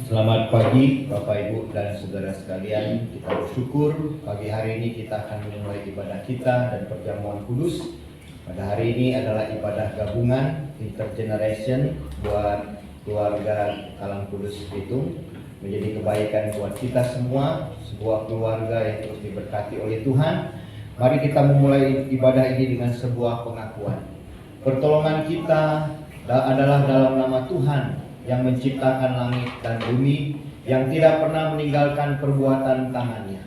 Selamat pagi Bapak Ibu dan Saudara sekalian. Kita bersyukur pagi hari ini kita akan memulai ibadah kita dan perjamuan kudus. Pada hari ini adalah ibadah gabungan intergeneration buat keluarga Kalang Kudus Bitung. Menjadi kebaikan buat kita semua, sebuah keluarga yang terus diberkati oleh Tuhan. Mari kita memulai ibadah ini dengan sebuah pengakuan. Pertolongan kita adalah dalam nama Tuhan yang menciptakan langit dan bumi, yang tidak pernah meninggalkan perbuatan tangannya.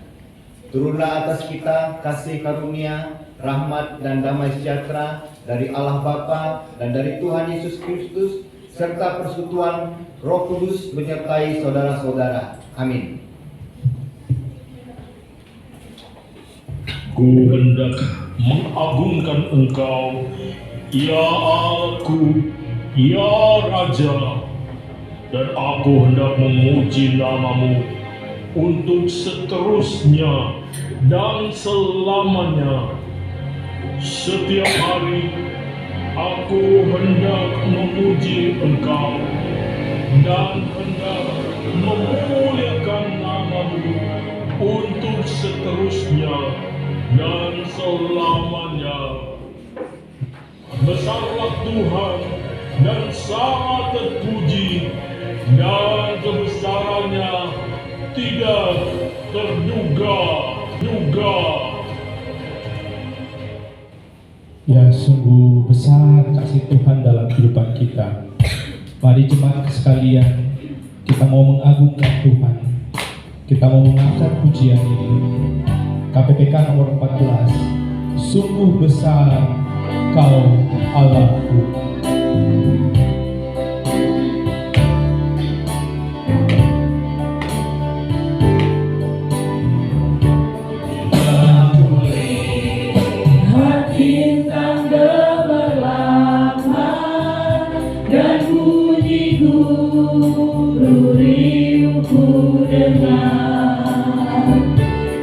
Turunlah atas kita kasih karunia, rahmat dan damai sejahtera dari Allah Bapa dan dari Tuhan Yesus Kristus, serta persekutuan Roh Kudus menyertai saudara-saudara. Amin. Ku hendak mengagungkan Engkau, ya Allahku, ya Raja, dan aku hendak memuji nama-Mu untuk seterusnya dan selamanya. Setiap hari aku hendak memuji Engkau dan hendak memuliakan nama-Mu untuk seterusnya dan selamanya. Besarlah Tuhan dan sangat terpuji, dan kebesarannya tidak terduga-duga. Ya, sungguh besar kasih Tuhan dalam kehidupan kita. Mari jemaat sekalian, kita mau mengagungkan Tuhan. Kita mau mengangkat pujian ini. KPPK nomor 14. Sungguh besar Kau Allahku.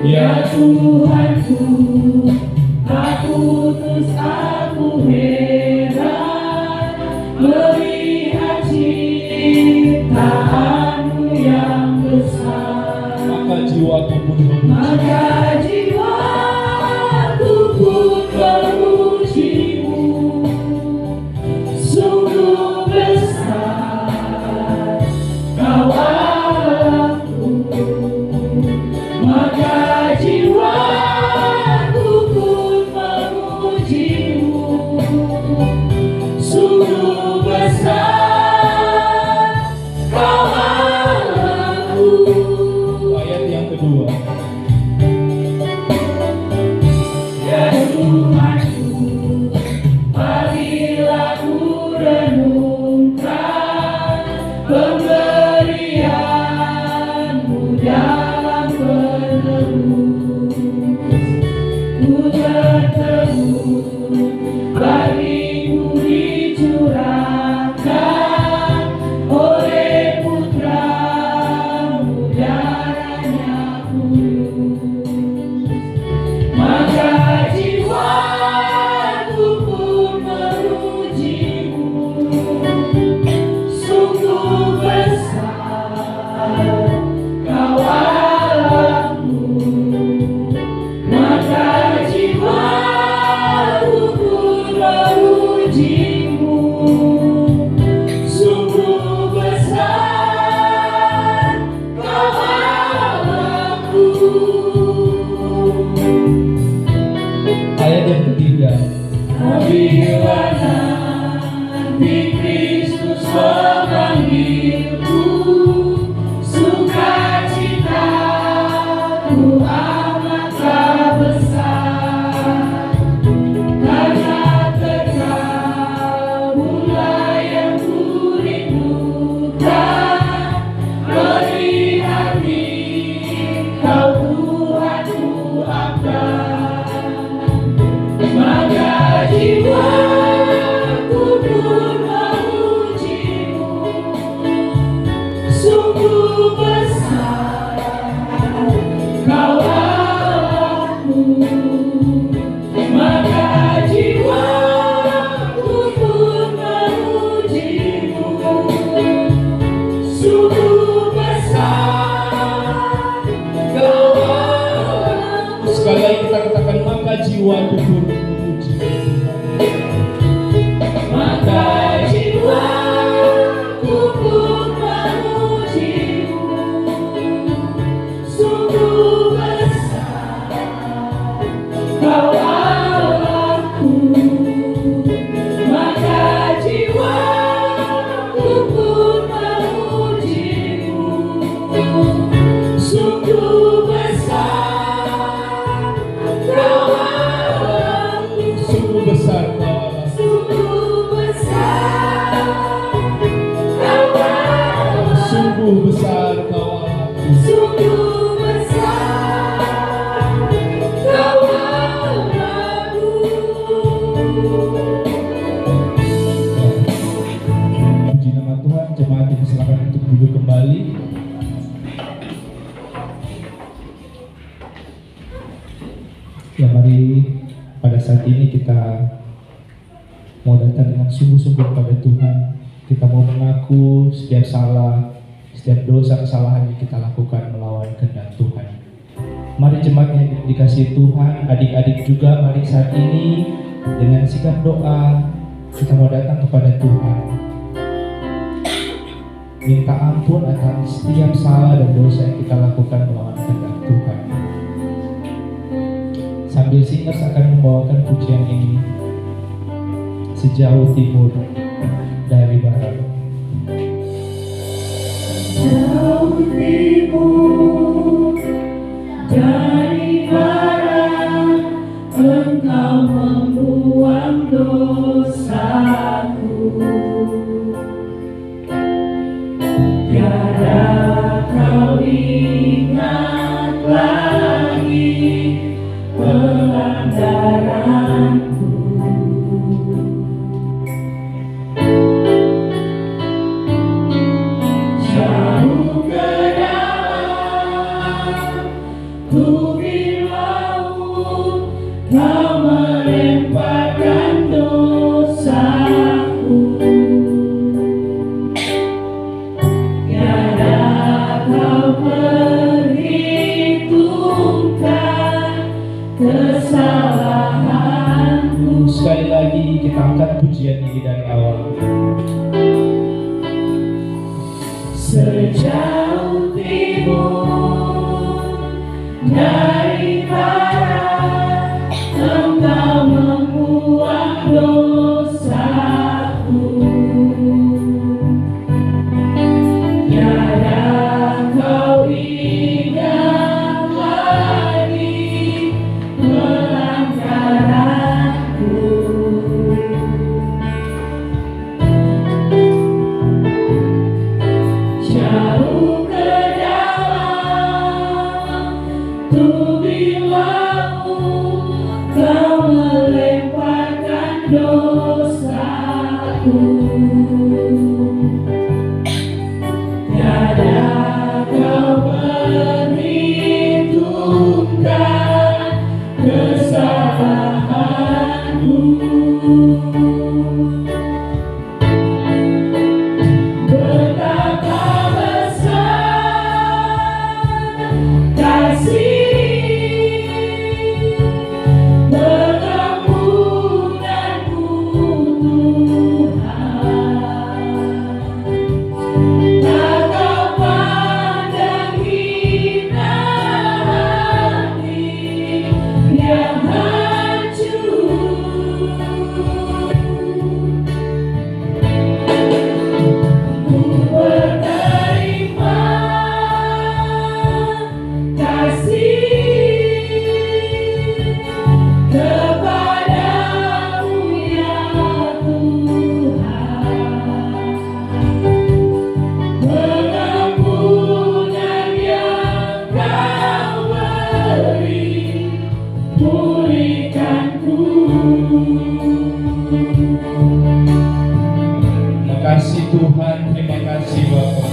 Ya Tuhanku, tak putus aku heran melihat ciptaan-Mu yang besar. Maka jiwaku pun memuji-Mu. Sungguh besar Kau Allahku, maka jiwaku pun memuji-Mu. Sungguh besar Kau besar Kau Allahku. Sungguh besar Kau Allahku. Puji nama Tuhan. Jemaat dipersilakan untuk duduk kembali. Ya, mari pada saat ini kita mau datang dengan sungguh-sungguh kepada Tuhan. Kita mau mengaku setiap salah, setiap dosa kesalahan yang kita lakukan melawan kehendak Tuhan. Mari jemaat yang dikasihi Tuhan, adik-adik juga, mari saat ini dengan sikap doa kita mau datang kepada Tuhan. Minta ampun atas setiap salah dan dosa yang kita lakukan melawan kehendak Tuhan. Sambil singers akan membawakan pujian ini, sejauh timur dari barat. Jauh timur dari barat, Engkau membuang dosaku. Tiada Kau ingat lagi pelanggaranku. Jauh ke dalam tubir laut, Kau melemparkan dosaku. Tiada Kau perhitungkan kesalahanku. Sekali lagi kita angkat pujian ini dari awal. Sejauh timur dari barat, Engkau membuang dosaku. Tiada Kau ingat lagi pelanggaranku. Jauh ke dalam tubir laut, Kau melemparkan dosaku. Tiada Kau perhitungkan kesalahanku. Betapa besar kasih pengampunanmu, Tuhan. Tak Kau pandang hina hati yang hancur. Ku berterima kasih kepadamu ya Tuhan. Pengampunan yang Kau beri, pulihkanku. Terima kasih Tuhan, terima kasih Bapa.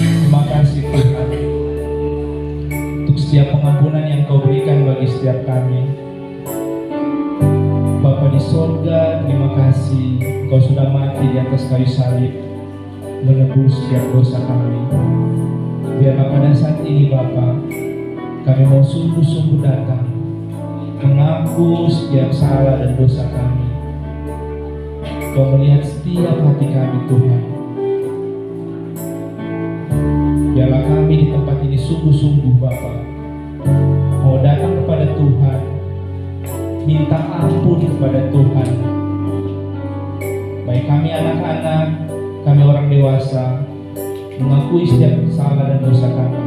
Terima kasih Tuhan untuk setiap pengampunan yang Kau berikan bagi setiap kami. Bapa di sorga, terima kasih Kau sudah mati di atas kayu salib menebus setiap dosa kami. Biarlah pada saat ini Bapa, kami mau sungguh-sungguh datang mengaku setiap salah dan dosa kami. Kau melihat setiap hati kami Tuhan. Biarlah kami di tempat ini sungguh-sungguh Bapa mau datang kepada Tuhan, minta ampun kepada Tuhan. Baik kami anak-anak, kami orang dewasa, mengakui setiap salah dan dosa kami.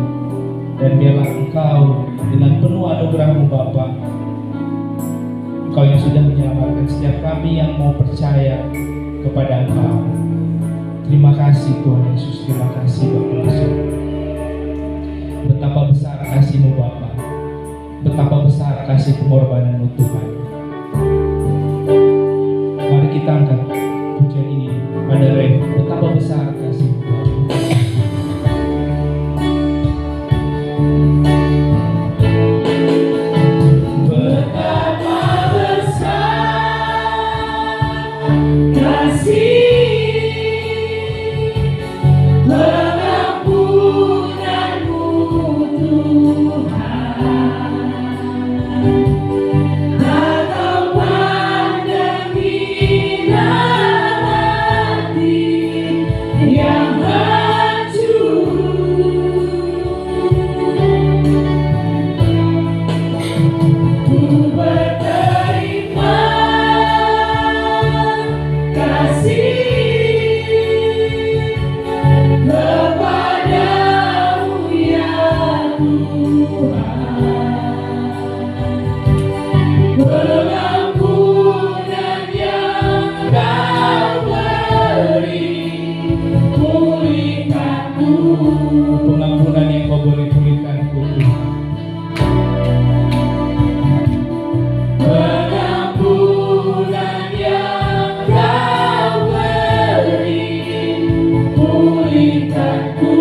Dan biarlah Engkau dengan penuh anugerah-Mu Bapa, Engkau yang sudah menyelamatkan setiap kami yang mau percaya kepada Engkau. Terima kasih Tuhan Yesus, terima kasih Bapa Yesus. betapa besar kasih pengorbanan-Mu Tuhan. Mari kita angkat pujian ini pada ref, betapa besar kasih-Mu Bapa. Betapa besar kasih pengampunan-Mu Tuhan, atau pandang hina hati yang hancur. Ku berterima kasih kepadamu ya Tuhan, pengampunan yang Kau beri, pulihkanku. Pengampunan yang Kau beri, pulihkanku Tuhan. Pengampunan yang Kau beri, pulihkanku.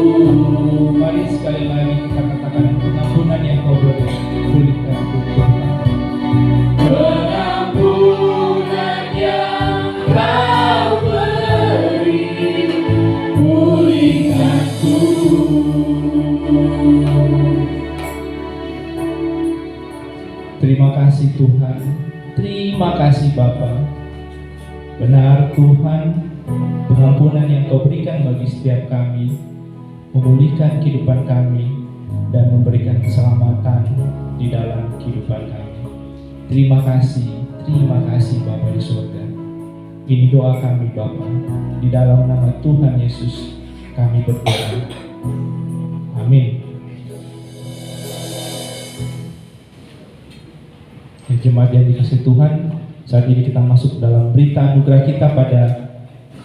Mari sekali lagi kita katakan pengampunan yang Kau beri, pulihkanku Tuhan. Pengampunan yang Kau beri, pulihkanku. Terima kasih Tuhan, terima kasih Bapa. Benar Tuhan, pengampunan yang Kau berikan bagi setiap kami memulihkan kehidupan kami dan memberikan keselamatan di dalam kehidupan kami. Terima kasih Bapa di surga. Ini doa kami Bapa, di dalam nama Tuhan Yesus kami berdoa. Amin. Jemaat yang dikasihi Tuhan, saat ini kita masuk dalam berita anugerah kita pada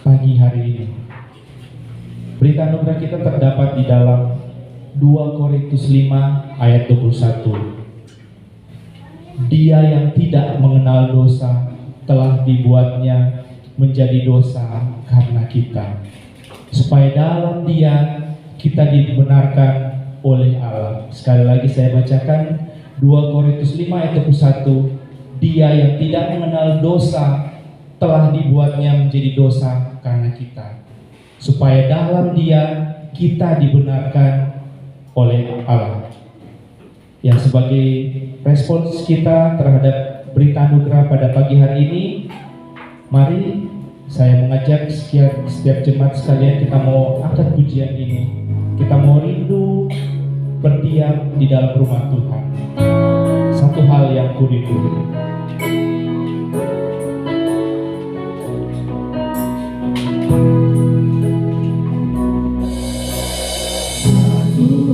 pagi hari ini. Berita anugerah kita terdapat di dalam 2 Korintus 5 ayat 21. Dia yang tidak mengenal dosa telah dibuatnya menjadi dosa karena kita, supaya dalam Dia kita dibenarkan oleh Allah. Sekali lagi saya bacakan 2 Korintus 5 ayat 21. Dia yang tidak mengenal dosa telah dibuatnya menjadi dosa karena kita, supaya dalam Dia kita dibenarkan oleh Allah. Yang sebagai respons kita terhadap berita anugerah pada pagi hari ini, mari saya mengajak setiap jemaat sekalian, kita mau angkat pujian ini. Kita mau rindu berdiam di dalam rumah Tuhan. Satu hal yang kurindu.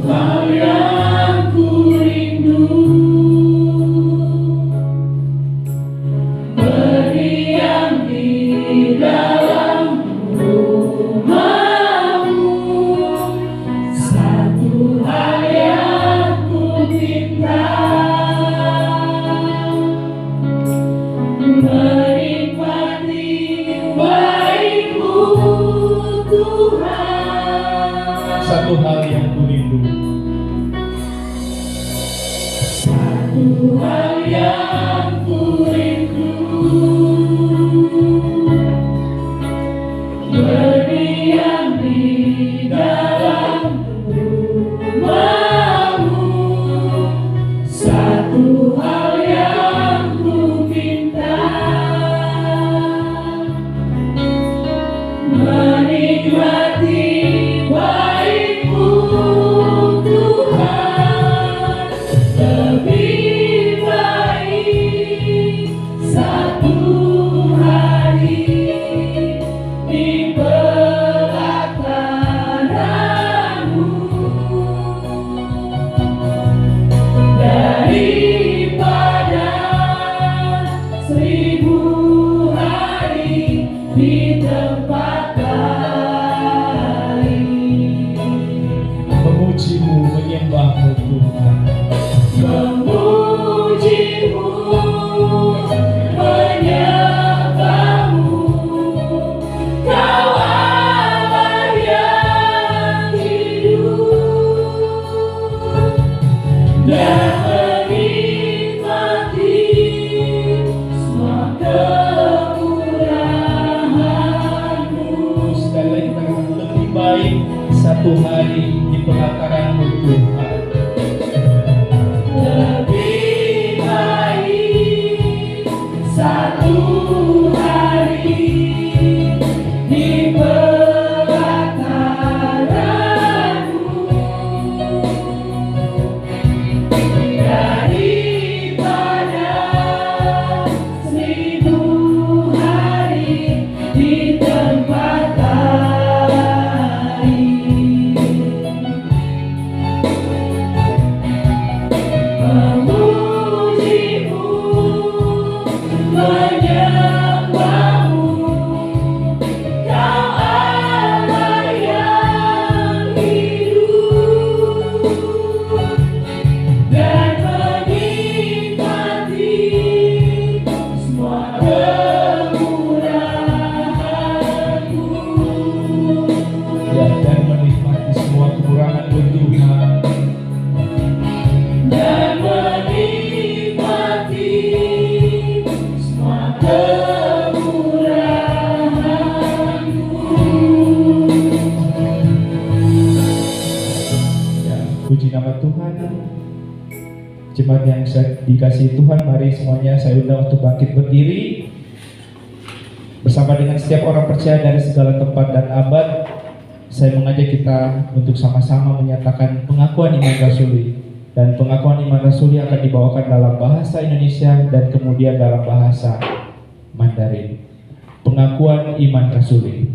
Hal yang ku rindu, berdiam di dalam rumah-Mu. Satu hal yang ku minta, menikmati baik-Mu Tuhan. Satu hal yang kurindu. Satu hal yang ku rindu, berdiam di dalam rumah-Mu. Satu hal yang ku minta, menikmati baik-Mu Tuhan. Lebih baik satu hari di pelataran-Mu daripada 1000 hari di tempat lain. Memuji-Mu, menyembah-Mu Tuhan. Memuji Tuhan. Lebih baik satu hari di pelataranmu daripada 1000 hari di tempat lain. Memujimu, menyembahmu, Kau Allah yang hidup, dan menikmati semua kemurahan-Mu. Ya, dan menikmati semua kemurahan-Mu Tuhan. Dan menikmati semua kemurahan-Mu. Ya, puji nama Tuhan. Jemaat yang saya dikasihi Tuhan, mari semuanya saya undang untuk bangkit berdiri bersama dengan setiap orang percaya dari segala tempat dan abad. Saya mengajak kita untuk sama-sama menyatakan pengakuan iman rasuli, dan pengakuan iman rasuli akan dibawakan dalam bahasa Indonesia dan kemudian dalam bahasa Mandarin. Pengakuan iman rasuli.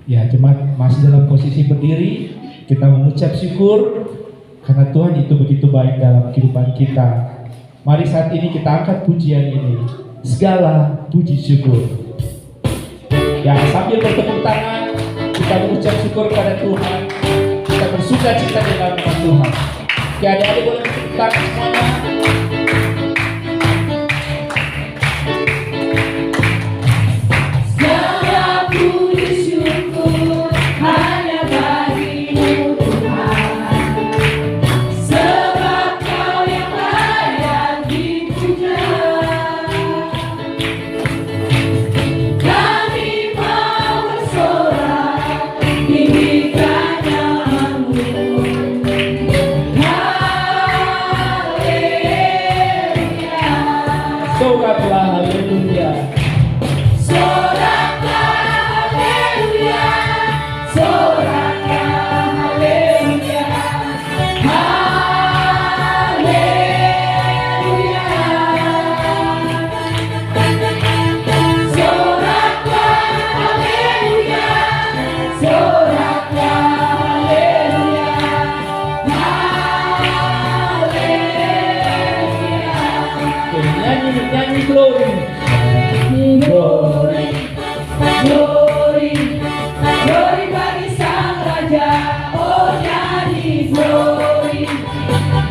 Ya, jemaat masih dalam posisi berdiri, kita mengucap syukur karena Tuhan itu begitu baik dalam kehidupan kita. Mari saat ini kita angkat pujian ini, segala puji syukur. Ya, sambil bertepuk tangan, kita mengucap syukur pada Tuhan. Kita bersuka cita di dalam nama Tuhan. Ya, adik-adik boleh bertepuk tangan semuanya. Segala puji syukur hanya bagimu Tuhan, sebab Kau yang layak dipuja. Kami mau bersorak tinggikan nama-Mu. Haleluya.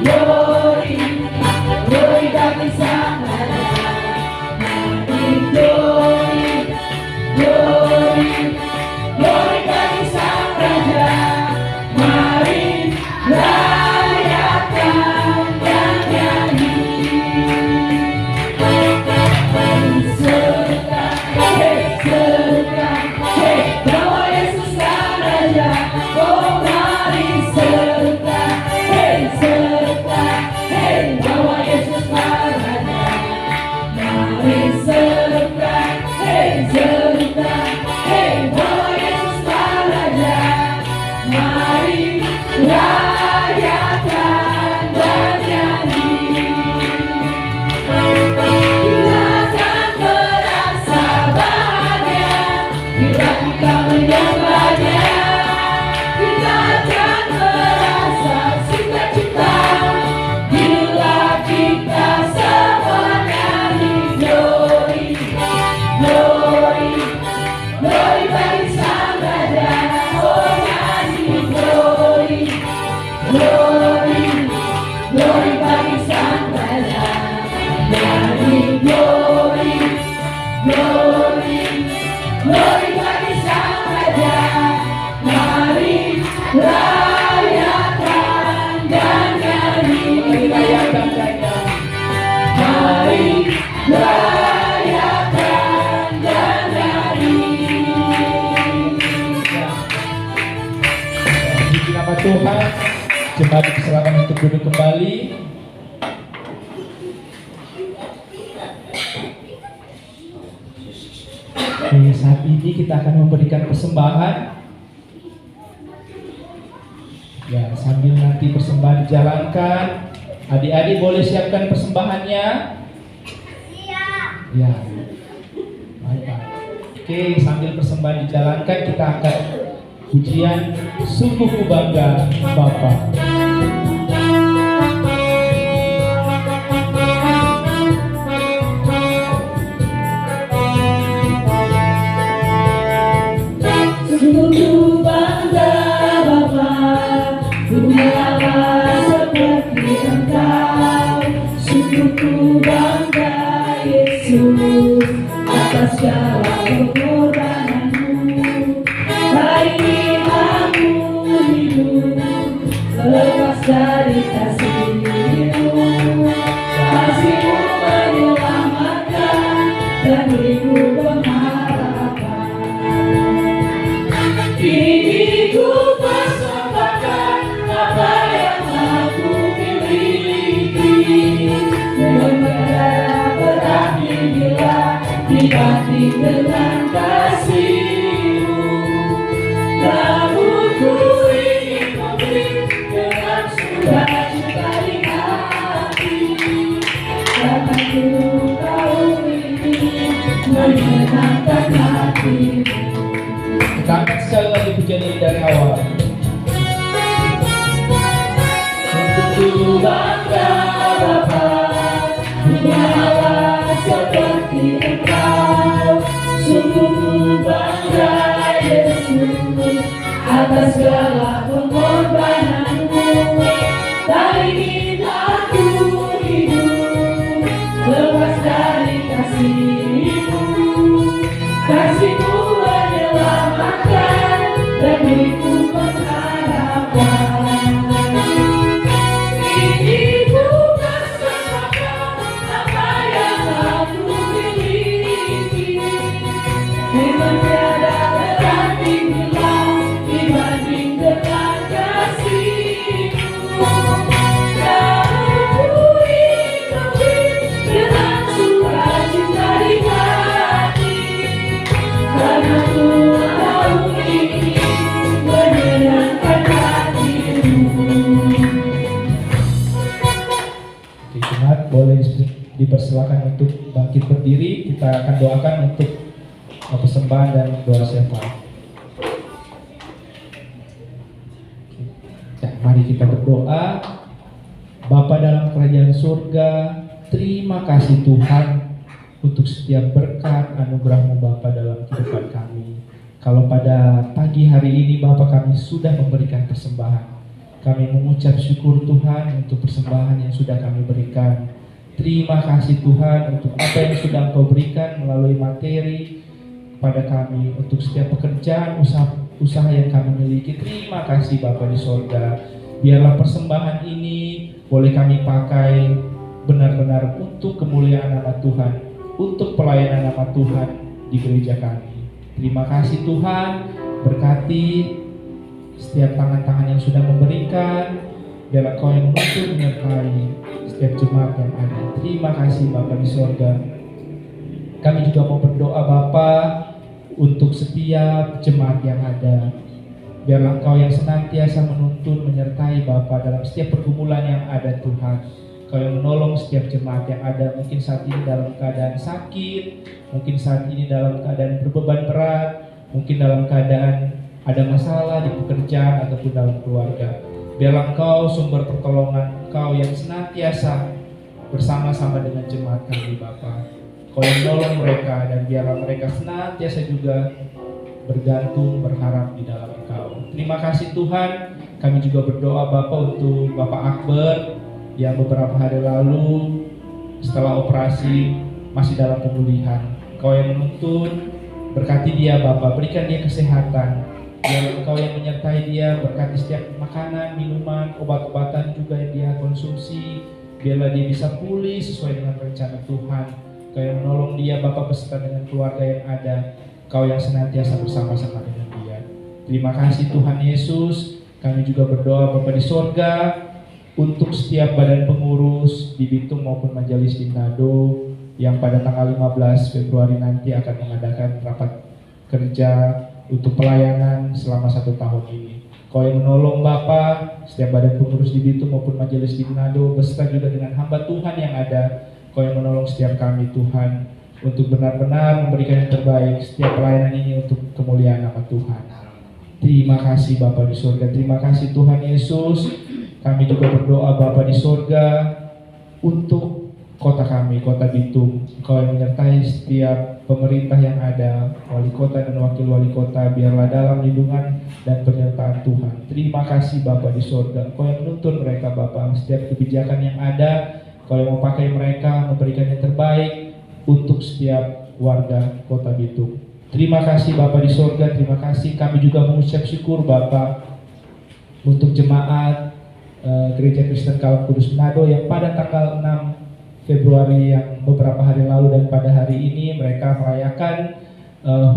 glory, glory bagi Sang Raja. Mari glory, glory, glory bagi Sang Raja. Mari rayakan dan nyanyi. Serukan, hey, bahwa Yesus Sang Raja. Oh mari serukan, hey, bahwa Yesus Sang Raja. Mari serukan, hey, bahwa Yesus Sang Raja. Mari rayakan dan nyanyi. Kita akan merasa bahagia bila kita menyembahnya. Kita akan merasa sukacita bila kita semua nyanyi. Glory, glory, glory bagi Sang Raja. Oh nyanyi glory, glory, glory bagi Sang Raja. Nyanyi glory, glory, glory bagi Sang Raja. Mari rayakan dan nyanyi. Rayakan dan nyanyi. Mari rayakan dan nyanyi. Puji nama Tuhan. Jemaat dipersilakan untuk duduk kembali. Oke, saat ini kita akan memberikan persembahan. Ya, sambil nanti persembahan dijalankan, adik-adik boleh siapkan persembahannya. Ya, mantap. Oke, sambil persembahan dijalankan, kita akan pujian Sungguh Ku Bangga Bapa. Sungguh ku bangga Bapa, punya Allah seperti Engkau. Sungguh ku bangga Yesus, atas segala pengorbananmu. Hari ini aku hidup lepas dari kasih-Mu. Kasih-Mu menyelamatkan dan beriku pengharapan. Kini ku persembahkan apa yang aku miliki. Benar berarti bila dibanding dengan kasih-Mu. Namun ku ingin memberi dengan sukacita di hati. Karena ku tahu ini menyenangkan hati-Mu. Kita angkat sekali lagi pujian ini dari awal. Sungguh ku bangga Bapa, punya Allah seperti Engkau. Sungguh ku bangga Yesus, atas segala pengorbananmu. Hari ini aku hidup lepas dari kasih-Mu. Kasih-Mu menyelamatkan dan beriku pengharapan. Kini ku persembahkan apa yang aku miliki. Memang tiada berarti bila dibanding dengan kasih-Mu. Namun ku ingin memberi dengan sukacita di hati. Karena ku tahu ini menyenangkan hati-Mu. Oke, jemaat boleh dipersilakan untuk bangkit berdiri. Kita akan doakan untuk persembahan dan doa syafaat. Ya, mari kita berdoa. Bapa dalam kerajaan surga, terima kasih Tuhan untuk setiap berkat anugerah-Mu Bapa dalam kehidupan kami. Kalau pada pagi hari ini Bapa kami sudah memberikan persembahan, Kami mengucap syukur Tuhan untuk persembahan yang sudah kami berikan. Terima kasih Tuhan untuk apa yang sudah Engkau berikan melalui materi kepada kami, untuk setiap pekerjaan usaha yang kami miliki. Terima kasih Bapa di sorga. Biarlah persembahan ini boleh kami pakai benar-benar untuk kemuliaan nama Tuhan, untuk pelayanan nama Tuhan di gereja kami. Terima kasih Tuhan, berkati setiap tangan-tangan yang sudah memberikan. Biarlah Kau yang menuntun menyertai setiap jemaat yang ada. Terima kasih Bapa di sorga. Kami juga mau berdoa Bapa untuk setiap jemaat yang ada. Biarlah Engkau yang senantiasa menuntun menyertai Bapa dalam setiap pergumulan yang ada Tuhan. Kau yang menolong setiap jemaat yang ada, mungkin saat ini dalam keadaan sakit, mungkin saat ini dalam keadaan berbeban berat, mungkin dalam keadaan ada masalah di pekerjaan ataupun dalam keluarga. Biarlah Engkau sumber pertolongan, Engkau yang senantiasa bersama-sama dengan jemaat kami Bapa. Kau yang menolong mereka, dan biarlah mereka senantiasa juga bergantung, berharap di dalam Engkau. Terima kasih Tuhan. Kami juga berdoa Bapa untuk Bapak Akbar yang beberapa hari lalu setelah operasi masih dalam pemulihan. Kau yang menuntun, berkati dia Bapa, berikan dia kesehatan. Biarlah Engkau yang menyertai dia, berkati setiap makanan, minuman, obat-obatan juga yang dia konsumsi. Biarlah dia bisa pulih sesuai dengan rencana Tuhan. Kau yang menolong dia Bapa beserta dengan keluarga yang ada. Kau yang senantiasa bersama-sama dengan dia. Terima kasih Tuhan Yesus. Kami juga berdoa Bapa di sorga untuk setiap badan pengurus di Bitung maupun Majelis di Manado yang pada tanggal 15 Februari nanti akan mengadakan rapat kerja untuk pelayanan selama 1 tahun ini. Kau yang menolong Bapa setiap badan pengurus di Bitung maupun Majelis di Manado beserta juga dengan hamba Tuhan yang ada. Kau yang menolong setiap kami Tuhan untuk benar-benar memberikan yang terbaik setiap pelayanan ini untuk kemuliaan nama Tuhan. Terima kasih Bapa di sorga. Terima kasih Tuhan Yesus. Kami juga berdoa Bapa di sorga untuk kota kami, kota Bitung. Engkau yang menyertai setiap pemerintah yang ada, wali kota dan wakil wali kota, biarlah dalam lindungan dan penyertaan Tuhan. Terima kasih Bapa di sorga. Engkau yang menuntun mereka Bapa, setiap kebijakan yang ada, Kau yang memakai mereka, memberikan yang terbaik untuk setiap warga kota Bitung. Terima kasih Bapa di sorga. Terima kasih. Kami juga mengucap syukur Bapa untuk jemaat Gereja Kristen Kalam Kudus Manado yang pada tanggal 6 Februari yang beberapa hari lalu dan pada hari ini mereka merayakan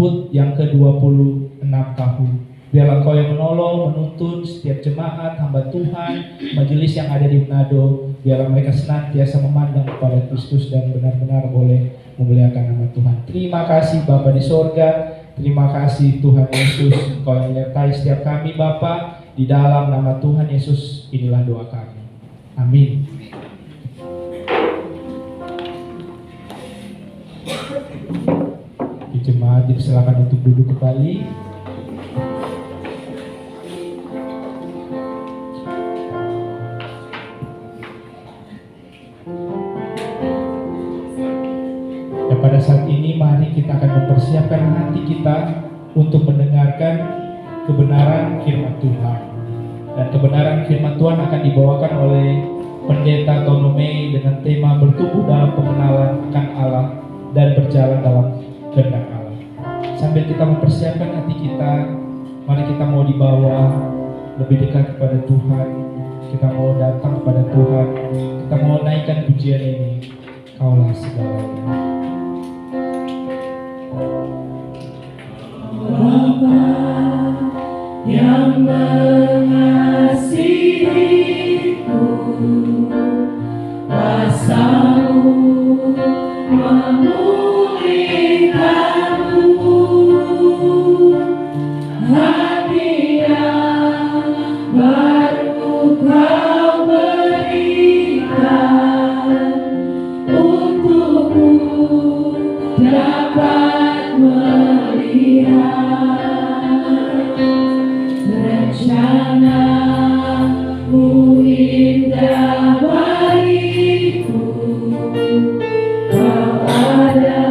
HUT yang ke-26 tahun. Biarlah Kau yang menolong, menuntun setiap jemaat, hamba Tuhan, majelis yang ada di Manado. Biarlah mereka senantiasa memandang kepada Kristus dan benar-benar boleh memuliakan nama Tuhan. Terima kasih Bapa di sorga. Terima kasih Tuhan Yesus. Kau yang menyertai setiap kami Bapa. Di dalam nama Tuhan Yesus inilah doa kami. Amin. Jemaat dipersilakan untuk duduk kembali. Dan pada saat ini mari kita akan mempersiapkan hati kita untuk mendengarkan kebenaran firman Tuhan. Dan kebenaran firman Tuhan akan dibawakan oleh Pendeta Tonome dengan tema bertumbuh dalam pengenalan akan Allah dan berjalan dalam kehendak Allah. Sambil kita mempersiapkan hati kita, mari kita mau dibawa lebih dekat kepada Tuhan. Kita mau datang kepada Tuhan. Kita mau naikkan pujian ini. Kaulah segalanya. Bapa yang mengasihiku, kuasa-Mu memulihkanku, hadiah baru Kau berikan untukku dapat melihat rencana-Mu indah bagiku. Kau ada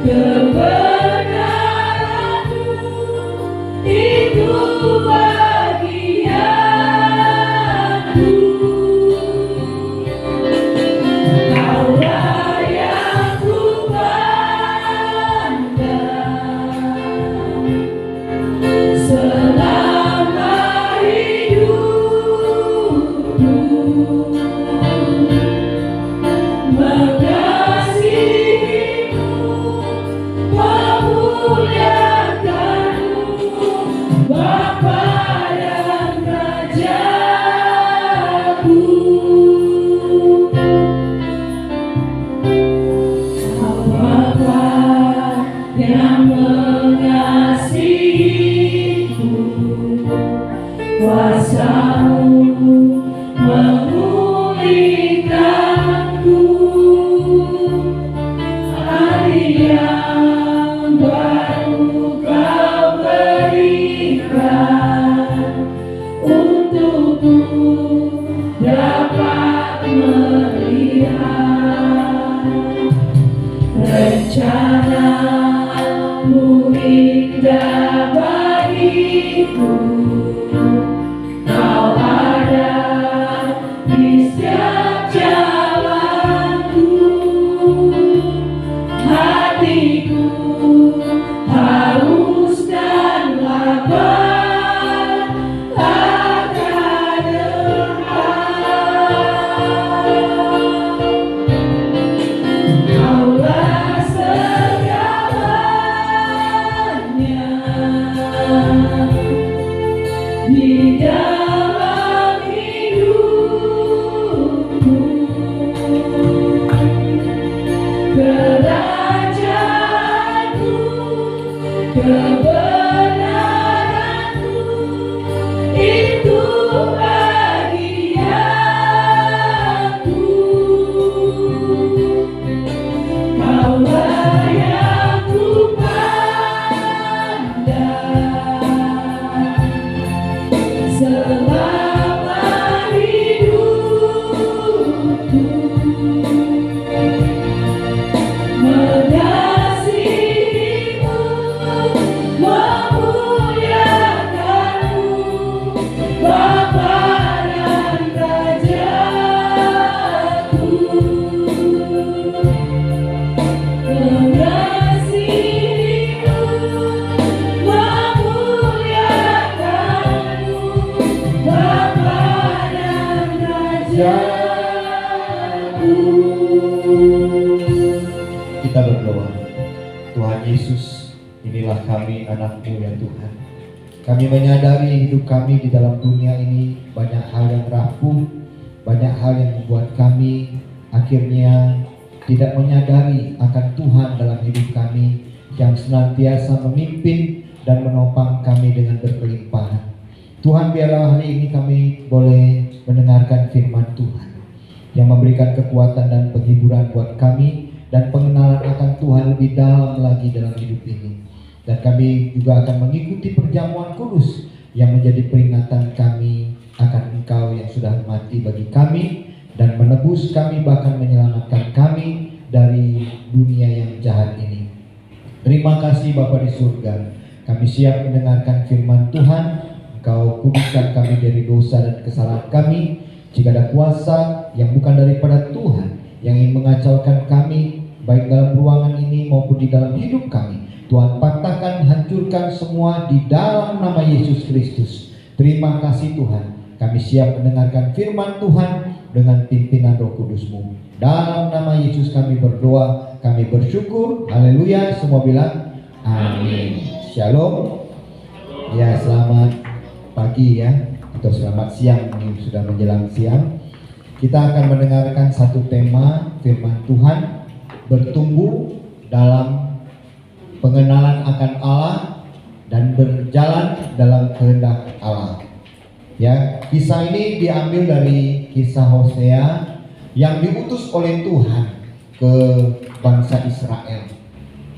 kebenaran-Mu itu bagianku. Kaulah yang ku pandang selama hidupku, mengasihimu, memuliakanmu, Bapa dan Rajaku. Kau Bapa yang mengasihiku, kuasa-Mu memulihkanku. Hari yang baru Kau berikan untukku dapat melihat rencana-Mu indah bagiku. Kau ada di setiap jalanku. Hatiku haus dan lapar akan Engkau. Kaulah segalanya di dalam hidupku. Kerajaan-Mu, kebenaran-Mu itu bagianku. Kaulah yang ku pandang selama hidupku, mengasihimu, memuliakanmu, Bapa dan Rajaku. Mengasihimu, memuliakanmu, Bapa dan Rajaku. Kita berdoa. Tuhan Yesus, inilah kami anak-Mu ya Tuhan. Kami menyadari hidup kami di dalam dunia ini banyak hal yang rapuh, banyak hal yang membuat kami akhirnya tidak menyadari akan Tuhan dalam hidup kami yang senantiasa memimpin dan menopang kami dengan berkelimpahan. Tuhan, biarlah hari ini kami boleh mendengarkan firman Tuhan yang memberikan kekuatan dan penghiburan buat kami dan pengenalan akan Tuhan lebih dalam lagi dalam hidup ini. Dan kami juga akan mengikuti perjamuan kudus yang menjadi peringatan kami akan Engkau yang sudah mati bagi kami dan menebus kami, bahkan menyelamatkan kami dari dunia yang jahat ini. Terima kasih Bapa di surga, kami siap mendengarkan firman Tuhan. Engkau kuduskan kami dari dosa dan kesalahan kami. Jika ada kuasa yang bukan daripada Tuhan yang ingin mengacaukan kami, baik dalam ruangan ini maupun di dalam hidup kami, Tuhan patahkan, hancurkan semua di dalam nama Yesus Kristus. Terima kasih Tuhan, kami siap mendengarkan firman Tuhan dengan pimpinan Roh Kudus-Mu. Dalam nama Yesus kami berdoa, kami bersyukur. Haleluya, semua bilang amin. Shalom. Ya, selamat pagi ya, atau selamat siang, ini sudah menjelang siang. Kita akan mendengarkan satu tema firman Tuhan, bertumbuh dalam pengenalan akan Allah dan berjalan dalam kehendak Allah. Ya, kisah ini diambil dari kisah Hosea yang diutus oleh Tuhan ke bangsa Israel.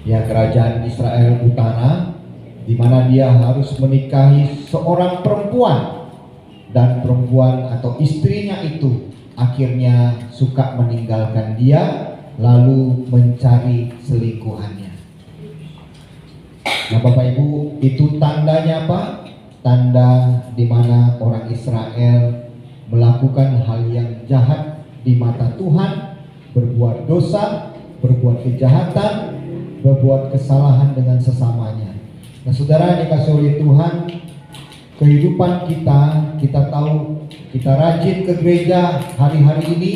Ya, kerajaan Israel utara, di mana dia harus menikahi seorang perempuan, dan perempuan atau istrinya itu akhirnya suka meninggalkan dia lalu mencari selingkuhannya. Nah Bapak Ibu, itu tandanya apa? Tanda di mana orang Israel melakukan hal yang jahat di mata Tuhan, berbuat dosa, berbuat kejahatan, berbuat kesalahan dengan sesamanya. Nah saudara dikasih oleh Tuhan, kehidupan kita tahu kita rajin ke gereja hari-hari ini,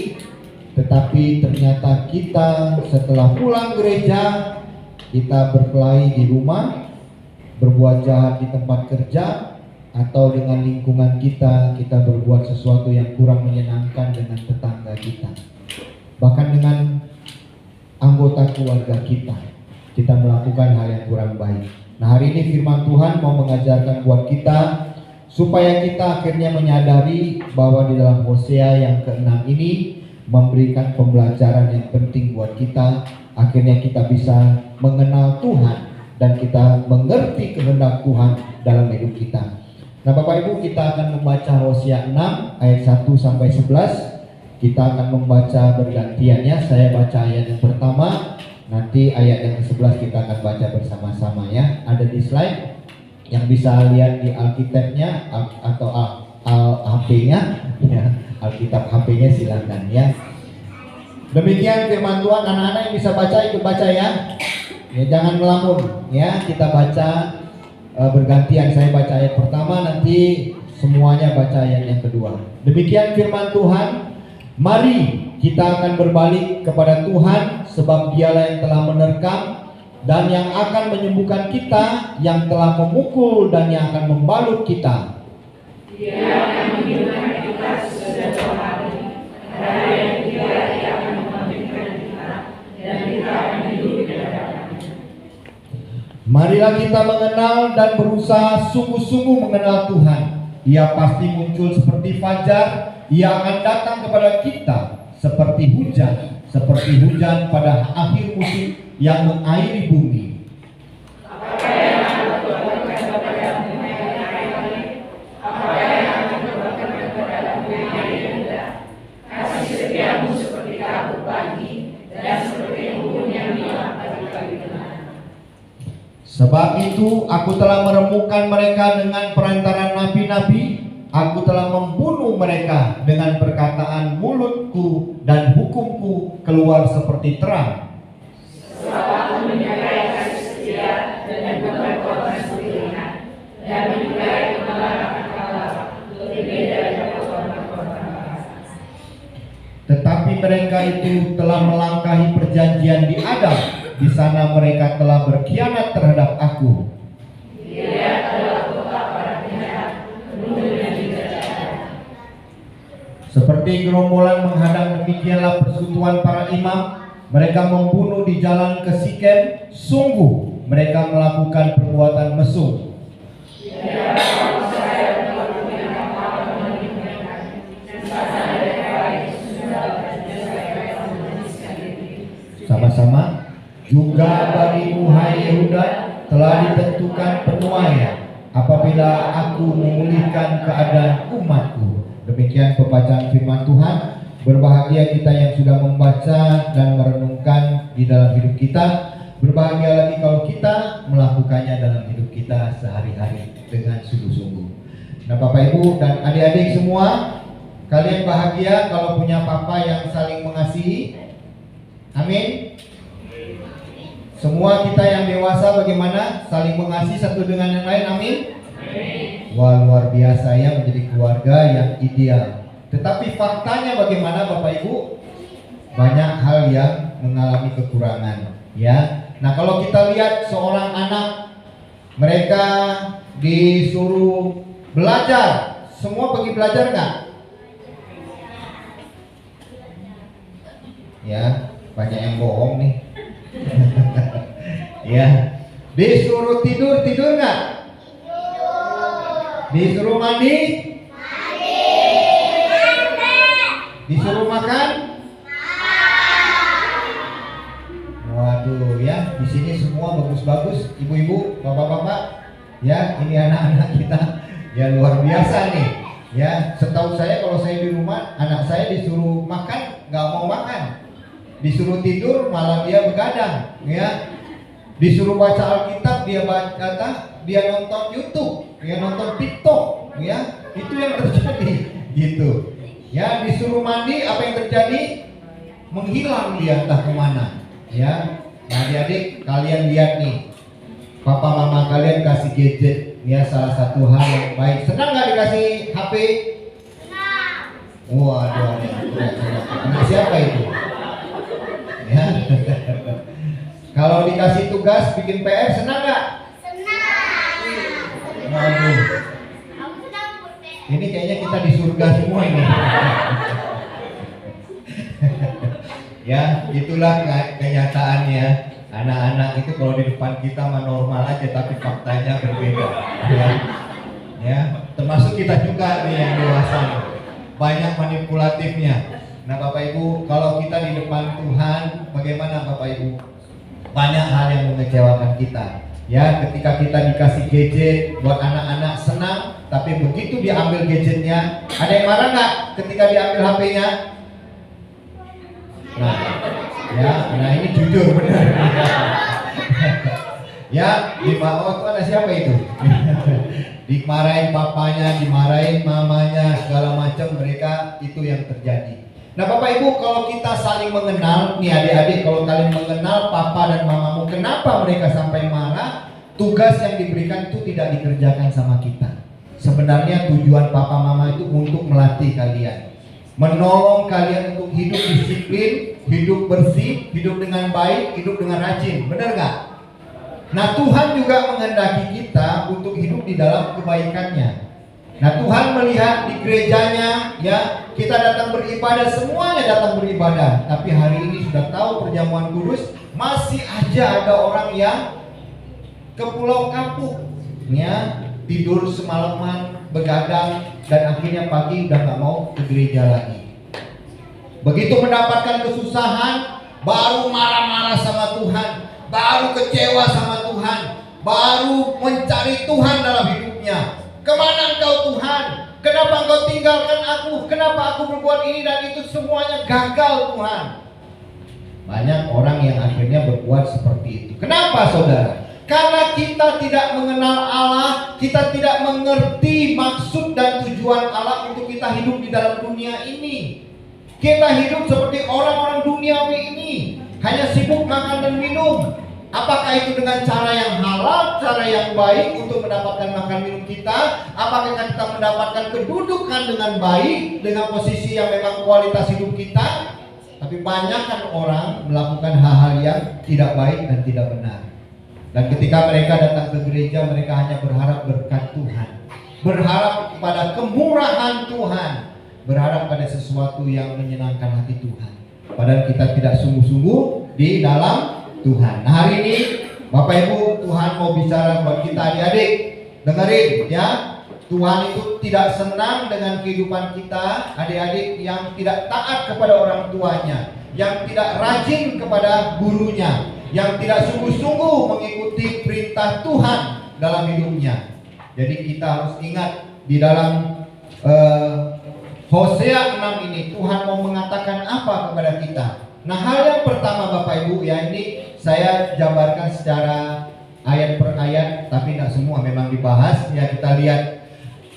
tetapi ternyata kita setelah pulang gereja kita berkelahi di rumah, berbuat jahat di tempat kerja, atau dengan lingkungan kita berbuat sesuatu yang kurang menyenangkan dengan tetangga kita, bahkan dengan anggota keluarga kita melakukan hal yang kurang baik. Nah hari ini firman Tuhan mau mengajarkan buat kita supaya kita akhirnya menyadari bahwa di dalam Hosea yang ke-6 ini memberikan pembelajaran yang penting buat kita. Akhirnya kita bisa mengenal Tuhan dan kita mengerti kehendak Tuhan dalam hidup kita. Nah Bapak Ibu, kita akan membaca Hosea 6 ayat 1 sampai 11. Kita akan membaca bergantiannya. Saya baca ayat yang pertama, nanti ayat yang ke-11 kita akan baca bersama-sama ya. Ada di slide yang bisa lihat di Alkitabnya atau HP-nya ya. Alkitab HP-nya silakan ya. Demikian firman Tuhan. Anak-anak yang bisa baca ikut baca ya. Ya jangan melamun ya. Kita baca bergantian. Saya baca ayat pertama, nanti semuanya baca ayat yang kedua. Demikian firman Tuhan. Mari kita akan berbalik kepada Tuhan, sebab Dialah yang telah menerkam dan yang akan menyembuhkan kita, yang telah memukul dan yang akan membalut kita. Dia akan menyembuhkan kita sesudah hari, hari yang Dia akan membangkitkan kita, dan kita akan hidup di hadapan-Nya. Marilah kita mengenal dan berusaha sungguh-sungguh mengenal Tuhan. Ia pasti muncul seperti fajar. Ia akan datang kepada kita seperti hujan pada akhir musim yang mengairi bumi. Apa yang akan Tuhan kepada bumi yang air? Apa yang akan Tuhan kepada bumi yang indah? Kasih setiamu seperti kabut pagi dan seperti embun yang hilang pagi-pagi tengah. Sebab itu aku telah meremukkan mereka dengan perantaraan nabi-nabi. Aku telah membunuh mereka dengan perkataan mulutku, dan hukumku keluar seperti terang. Sebab aku menyukai kasih setia dan bukan korban pilihan, dan menyukai kebenaran Allah lebih dari korban-korban bangsa. Tetapi mereka itu telah melangkahi perjanjian di Adam. Di sana mereka telah berkhianat terhadap aku. Dia adalah kota para penjahat, pembunuh dan juga jahat. Seperti gerombolan menghadang, demikianlah persekutuan para imam. Mereka membunuh di jalan ke Sikem. Sungguh mereka melakukan perbuatan mesum. Sama-sama. Juga bagimu hai Yehuda telah ditentukan penuaian apabila aku memulihkan keadaan umatku. Demikian pembacaan firman Tuhan. Berbahagia kita yang sudah membaca dan merenungkan di dalam hidup kita. Berbahagia lagi kalau kita melakukannya dalam hidup kita sehari-hari dengan sungguh-sungguh. Nah Bapak Ibu dan adik-adik semua, kalian bahagia kalau punya papa yang saling mengasihi? Amin. Semua kita yang dewasa bagaimana? Saling mengasihi satu dengan yang lain, amin? Wah luar biasa ya, menjadi keluarga yang ideal. Tetapi faktanya bagaimana Bapak Ibu? Banyak hal yang mengalami kekurangan ya. Nah kalau kita lihat seorang anak, mereka disuruh belajar, semua pergi belajar nggak? Ya, banyak yang bohong nih. Ya, disuruh tidur nggak? Disuruh mandi? Disuruh makan? Waduh ya, di sini semua bagus-bagus, ibu-ibu, bapak-bapak. Ya, ini anak-anak kita ya luar biasa nih. Ya, setahu saya kalau saya di rumah, anak saya disuruh makan nggak mau makan. Disuruh tidur malah dia begadang, ya. Disuruh baca Alkitab dia baca, dia nonton YouTube, dia nonton TikTok, ya itu yang terjadi, gitu. Ya disuruh mandi, apa yang terjadi? Menghilang dia entah kemana, ya. Nah adik-adik kalian lihat nih, papa mama kalian kasih gadget, ya salah satu hal yang baik. Senang nggak dikasih HP? Senang. Waduh, nah, siapa itu? Ya. Kalau dikasih tugas bikin PR senang nggak? Senang. Waduh. Ini kayaknya kita di surga semua ini. Ya, itulah kenyataannya. Anak-anak itu kalau di depan kita mah normal aja, tapi faktanya berbeda. Ya, termasuk kita juga nih yang dewasa, banyak manipulatifnya. Nah, Bapak Ibu, kalau kita di depan Tuhan, bagaimana Bapak Ibu? Banyak hal yang mengecewakan kita. Ya, ketika kita dikasih gadget buat anak-anak senang, tapi begitu diambil gadgetnya, ada yang marah nggak ketika diambil HP-nya? Nah ini jujur benar. Ya, di bawah itu ada siapa itu? Dimarahin papanya, dimarahin mamanya, segala macam, mereka itu yang terjadi. Nah Bapak Ibu, kalau kita saling mengenal, nih adik-adik, kalau kalian mengenal papa dan mamamu, kenapa mereka sampai marah? Tugas yang diberikan itu tidak dikerjakan sama kita. Sebenarnya tujuan papa mama itu untuk melatih kalian, menolong kalian untuk hidup disiplin, hidup bersih, hidup dengan baik, hidup dengan rajin. Benar nggak? Nah Tuhan juga menghendaki kita untuk hidup di dalam kebaikannya. Nah Tuhan melihat di gerejanya, ya kita datang beribadah, semuanya datang beribadah. Tapi hari ini sudah tahu perjamuan kudus, masih aja ada orang yang ke pulau kapuk, ya tidur semalaman, begadang, dan akhirnya pagi udah nggak mau ke gereja lagi. Begitu mendapatkan kesusahan, baru marah-marah sama Tuhan, baru kecewa sama Tuhan, baru mencari Tuhan dalam hidupnya. Kemana engkau Tuhan? Kenapa engkau tinggalkan aku? Kenapa aku berbuat ini dan itu, semuanya gagal Tuhan. Banyak orang yang akhirnya berbuat seperti itu. Kenapa saudara? Karena kita tidak mengenal Allah, kita tidak mengerti maksud dan tujuan Allah untuk kita hidup di dalam dunia ini. Kita hidup seperti orang-orang duniawi ini, hanya sibuk makan dan minum. Apakah itu dengan cara yang halal, cara yang baik untuk mendapatkan makan minum kita? Apakah kita mendapatkan kedudukan dengan baik, dengan posisi yang memang kualitas hidup kita? Tapi banyak kan orang melakukan hal-hal yang tidak baik dan tidak benar. Dan ketika mereka datang ke gereja, mereka hanya berharap berkat Tuhan, berharap kepada kemurahan Tuhan, berharap pada sesuatu yang menyenangkan hati Tuhan. Padahal kita tidak sungguh-sungguh di dalam Tuhan. Nah hari ini Bapak Ibu, Tuhan mau bicara buat kita adik-adik. Dengerin ya, Tuhan itu tidak senang dengan kehidupan kita adik-adik yang tidak taat kepada orang tuanya, yang tidak rajin kepada gurunya, yang tidak sungguh-sungguh mengikuti perintah Tuhan dalam hidupnya. Jadi kita harus ingat di dalam Hosea 6 ini Tuhan mau mengatakan apa kepada kita. Nah hal yang pertama Bapak Ibu ya, ini saya jabarkan secara ayat per ayat, tapi tidak semua memang dibahas ya. Kita lihat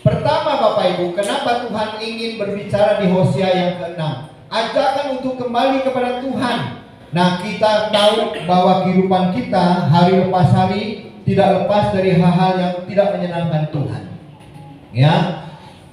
pertama Bapak Ibu, kenapa Tuhan ingin berbicara di Hosea yang ke-6, ajakan untuk kembali kepada Tuhan. Nah kita tahu bahwa kehidupan kita hari lepas hari tidak lepas dari hal-hal yang tidak menyenangkan Tuhan. Ya,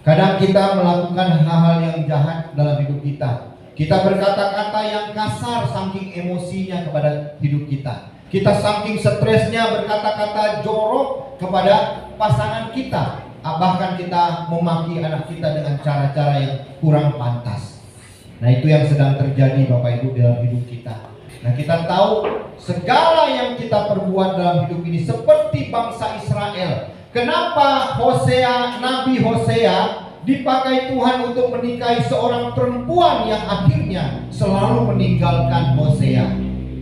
kadang kita melakukan hal-hal yang jahat dalam hidup kita. Kita berkata-kata yang kasar saking emosinya kepada hidup kita. Kita saking stresnya berkata-kata jorok kepada pasangan kita. Bahkan kita memaki anak kita dengan cara-cara yang kurang pantas. Nah itu yang sedang terjadi Bapak Ibu dalam hidup kita. Nah kita tahu segala yang kita perbuat dalam hidup ini seperti bangsa Israel. Kenapa Nabi Hosea dipakai Tuhan untuk menikahi seorang perempuan yang akhirnya selalu meninggalkan Hosea,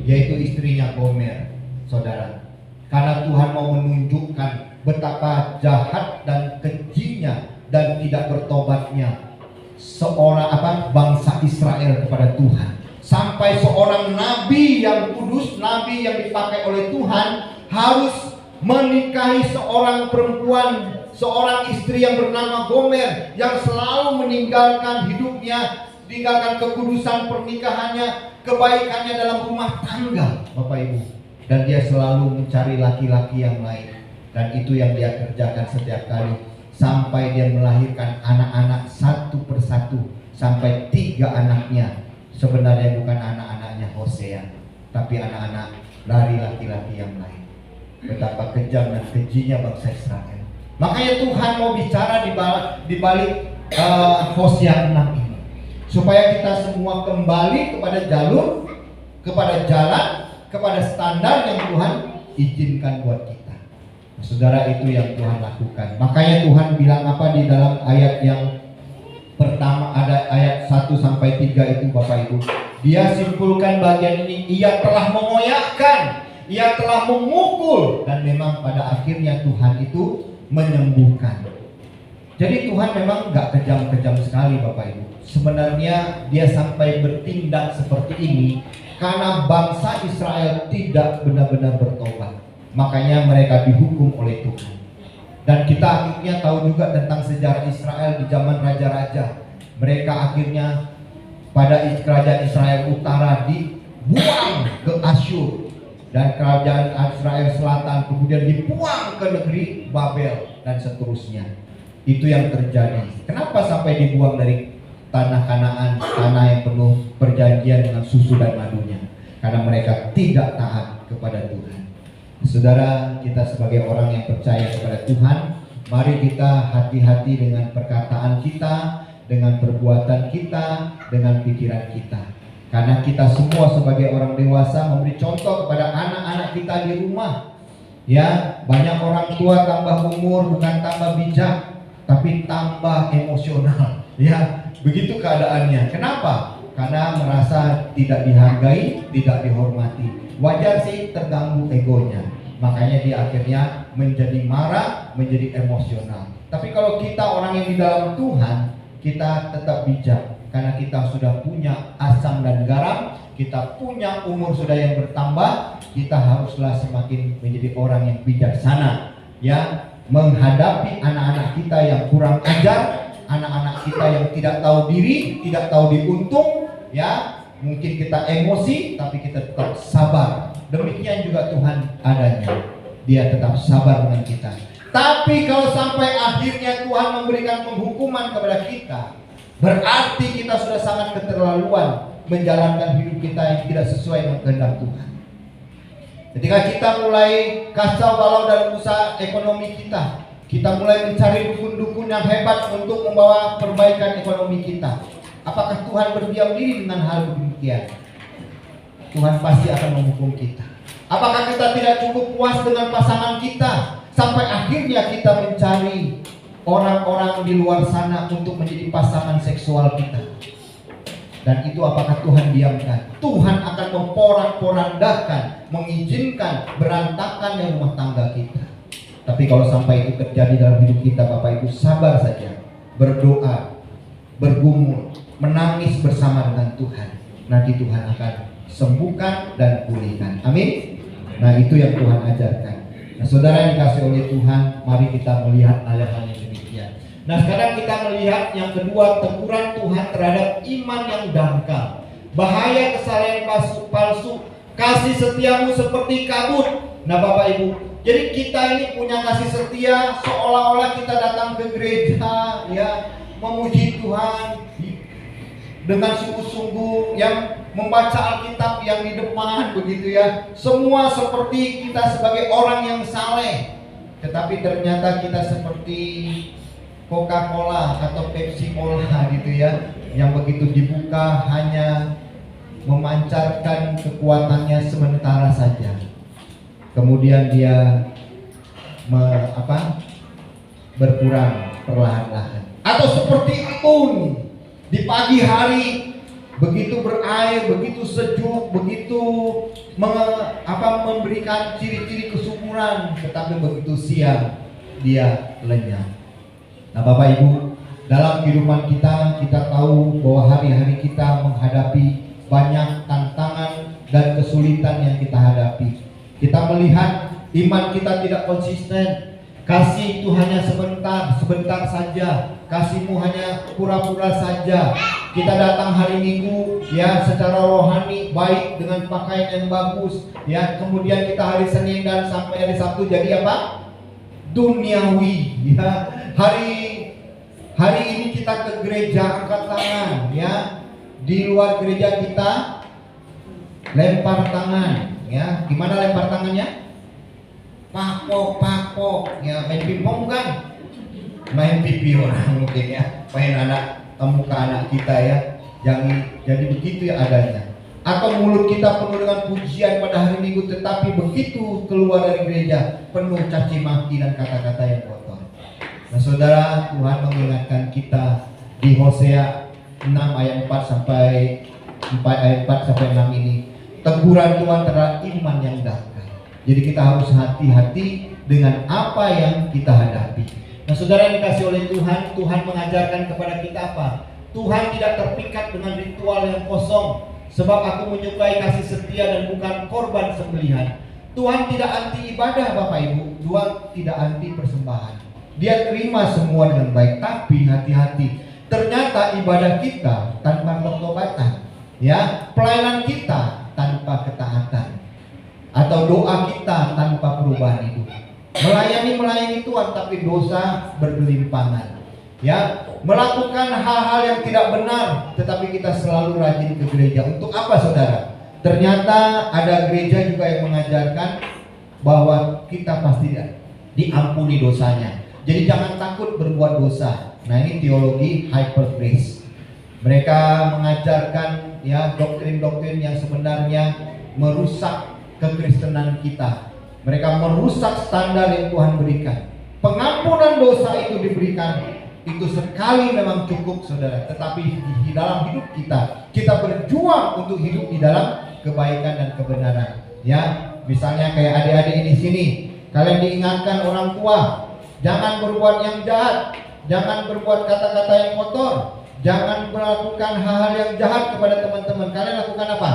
yaitu istrinya Gomer, saudara. Karena Tuhan mau menunjukkan betapa jahat dan kejinya dan tidak bertobatnya seorang bangsa Israel kepada Tuhan. Sampai seorang nabi yang kudus, nabi yang dipakai oleh Tuhan harus menikahi seorang perempuan, seorang istri yang bernama Gomer, yang selalu meninggalkan hidupnya, tinggalkan kekudusan pernikahannya, kebaikannya dalam rumah tangga, Bapak Ibu. Dan dia selalu mencari laki-laki yang lain. Dan itu yang dia kerjakan setiap kali, sampai dia melahirkan anak-anak satu persatu, sampai 3 anaknya. Sebenarnya bukan anak-anaknya Hosea, tapi anak-anak dari laki-laki yang lain. Betapa kejam dan kejinya bangsa Israel. Makanya Tuhan mau bicara di balik Hosea 6 ini, supaya kita semua kembali kepada jalur, kepada jalan, kepada standar yang Tuhan izinkan buat kita. Nah, saudara, itu yang Tuhan lakukan. Makanya Tuhan bilang apa di dalam ayat yang pertama, ada ayat 1-3 itu, Bapak Ibu. Dia simpulkan bagian ini, ia telah mengoyakkan, ia telah memukul, dan memang pada akhirnya Tuhan itu menyembuhkan. Jadi Tuhan memang gak kejam-kejam sekali, Bapak Ibu. Sebenarnya dia sampai bertindak seperti ini karena bangsa Israel tidak benar-benar bertobat. Makanya mereka dihukum oleh Tuhan. Dan kita akhirnya tahu juga tentang sejarah Israel di zaman raja-raja. Mereka akhirnya pada kerajaan Israel utara dibuang ke Asyur, dan kerajaan Israel selatan kemudian dibuang ke negeri Babel, dan seterusnya. Itu yang terjadi. Kenapa sampai dibuang dari tanah Kanaan, tanah yang penuh perjanjian dengan susu dan madunya? Karena mereka tidak taat kepada Tuhan. Saudara, kita sebagai orang yang percaya kepada Tuhan, mari kita hati-hati dengan perkataan kita, dengan perbuatan kita, dengan pikiran kita. Karena kita semua sebagai orang dewasa memberi contoh kepada anak-anak kita di rumah. Ya, banyak orang tua tambah umur bukan tambah bijak, tapi tambah emosional. Ya, begitu keadaannya. Kenapa? Karena merasa tidak dihargai, tidak dihormati. Wajar sih terganggu egonya. Makanya dia akhirnya menjadi marah, menjadi emosional. Tapi kalau kita orang yang di dalam Tuhan, kita tetap bijak. Karena kita sudah punya asam dan garam, kita punya umur sudah yang bertambah, kita haruslah semakin menjadi orang yang bijaksana, ya, menghadapi anak-anak kita yang kurang ajar, anak-anak kita yang tidak tahu diri, tidak tahu diuntung, ya. Mungkin kita emosi, tapi kita tetap sabar. Demikian juga Tuhan adanya, dia tetap sabar dengan kita. Tapi kalau sampai akhirnya Tuhan memberikan penghukuman kepada kita, berarti kita sudah sangat keterlaluan menjalankan hidup kita yang tidak sesuai dengan kehendak Tuhan. Ketika kita mulai kacau balau dalam usaha ekonomi kita mulai mencari dukun-dukun yang hebat untuk membawa perbaikan ekonomi kita. Apakah Tuhan berdiam diri dengan hal demikian? Tuhan pasti akan menghukum kita. Apakah kita tidak cukup puas dengan pasangan kita sampai akhirnya kita mencari orang-orang di luar sana untuk menjadi pasangan seksual kita? Dan itu apakah Tuhan diamkan? Tuhan akan memporak-porandakan, mengizinkan berantakannya rumah tangga kita. Tapi kalau sampai itu terjadi dalam hidup kita, Bapak Ibu, sabar saja, berdoa, bergumul, menangis bersama dengan Tuhan. Nanti Tuhan akan sembuhkan dan pulihkan. Amin. Nah, itu yang Tuhan ajarkan. Nah, saudara yang dikasih oleh Tuhan, mari kita melihat hal-hal yang demikian. Nah, sekarang kita melihat yang kedua, teguran Tuhan terhadap iman yang dangkal. Bahaya kesalahan palsu, kasih setiamu seperti kabut. Nah, Bapak Ibu, jadi kita ini punya kasih setia seolah-olah kita datang ke gereja, ya, memuji Tuhan dengan sungguh-sungguh, yang membaca Alkitab yang di depan begitu ya. Semua seperti kita sebagai orang yang saleh. Tetapi ternyata kita seperti Coca-Cola atau Pepsi Cola gitu ya, yang begitu dibuka hanya memancarkan kekuatannya sementara saja. Kemudian dia berkurang perlahan-lahan. Atau seperti embun di pagi hari, begitu berair, begitu sejuk, begitu memberikan ciri-ciri kesuburan, tetapi begitu siang dia lenyap. Nah, Bapak Ibu, dalam kehidupan kita tahu bahwa hari-hari kita menghadapi banyak tantangan dan kesulitan yang kita hadapi. Kita melihat Iman kita tidak konsisten. Kasih itu hanya sebentar, sebentar saja. Kasihmu hanya pura-pura saja. Kita datang hari Minggu ya secara rohani baik dengan pakaian yang bagus ya. Kemudian kita hari Senin dan sampai hari Sabtu jadi apa? Duniawi ya. Hari ini kita ke gereja angkat tangan ya. Di luar gereja kita lempar tangan ya. Gimana lempar tangannya? Pakpok ya, main pingpong kan? Main pipi orang mungkin ya. Main muka anak kita ya. Jadi begitu ya adanya. Atau mulut kita penuh dengan pujian pada hari Minggu, tetapi begitu keluar dari gereja penuh caci maki dan kata-kata yang kotor. Nah saudara, Tuhan mengingatkan kita di Hosea 6 ayat 4 sampai 6 ini. Teguran Tuhan terhadap iman yang dakar. Jadi kita harus hati-hati dengan apa yang kita hadapi. Nah saudara yang dikasih oleh Tuhan, Tuhan mengajarkan kepada kita apa? Tuhan tidak terpikat dengan ritual yang kosong. Sebab aku menyukai kasih setia dan bukan korban sembelihan. Tuhan tidak anti ibadah Bapak Ibu. Tuhan tidak anti persembahan. Dia terima semua dengan baik. Tapi hati-hati. Ternyata ibadah kita tanpa pertobatan, ya, pelayanan kita tanpa ketaatan, atau doa kita tanpa perubahan hidup. Melayani Tuhan tapi dosa bergelimpangan. Ya, melakukan hal-hal yang tidak benar, tetapi kita selalu rajin ke gereja. Untuk apa saudara? Ternyata ada gereja juga yang mengajarkan bahwa kita pasti diampuni dosanya. Jadi jangan takut berbuat dosa. Nah ini teologi hyper grace. Mereka mengajarkan ya doktrin-doktrin yang sebenarnya merusak kekristenan kita. Mereka merusak standar yang Tuhan berikan. Pengampunan dosa itu diberikan, itu sekali memang cukup saudara. Tetapi di dalam hidup kita berjuang untuk hidup di dalam kebaikan dan kebenaran. Ya, misalnya kayak adik-adik di sini, kalian diingatkan orang tua, jangan berbuat yang jahat, jangan berbuat kata-kata yang kotor, jangan melakukan hal-hal yang jahat kepada teman-teman. Kalian lakukan apa?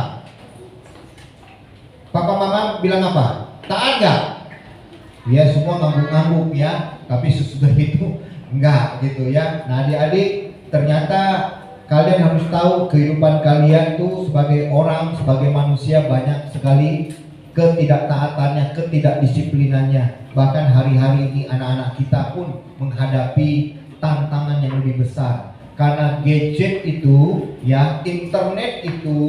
Papa mama bilang apa? Taat gak? Ya semua ngangguk-ngangguk ya, tapi sesudah itu enggak gitu ya. Nah adik-adik, ternyata kalian harus tahu kehidupan kalian tuh sebagai orang, sebagai manusia banyak sekali ketidaktaatannya, ketidakdisiplinannya. Bahkan hari-hari ini anak-anak kita pun menghadapi tantangan yang lebih besar. Karena gadget itu, ya internet itu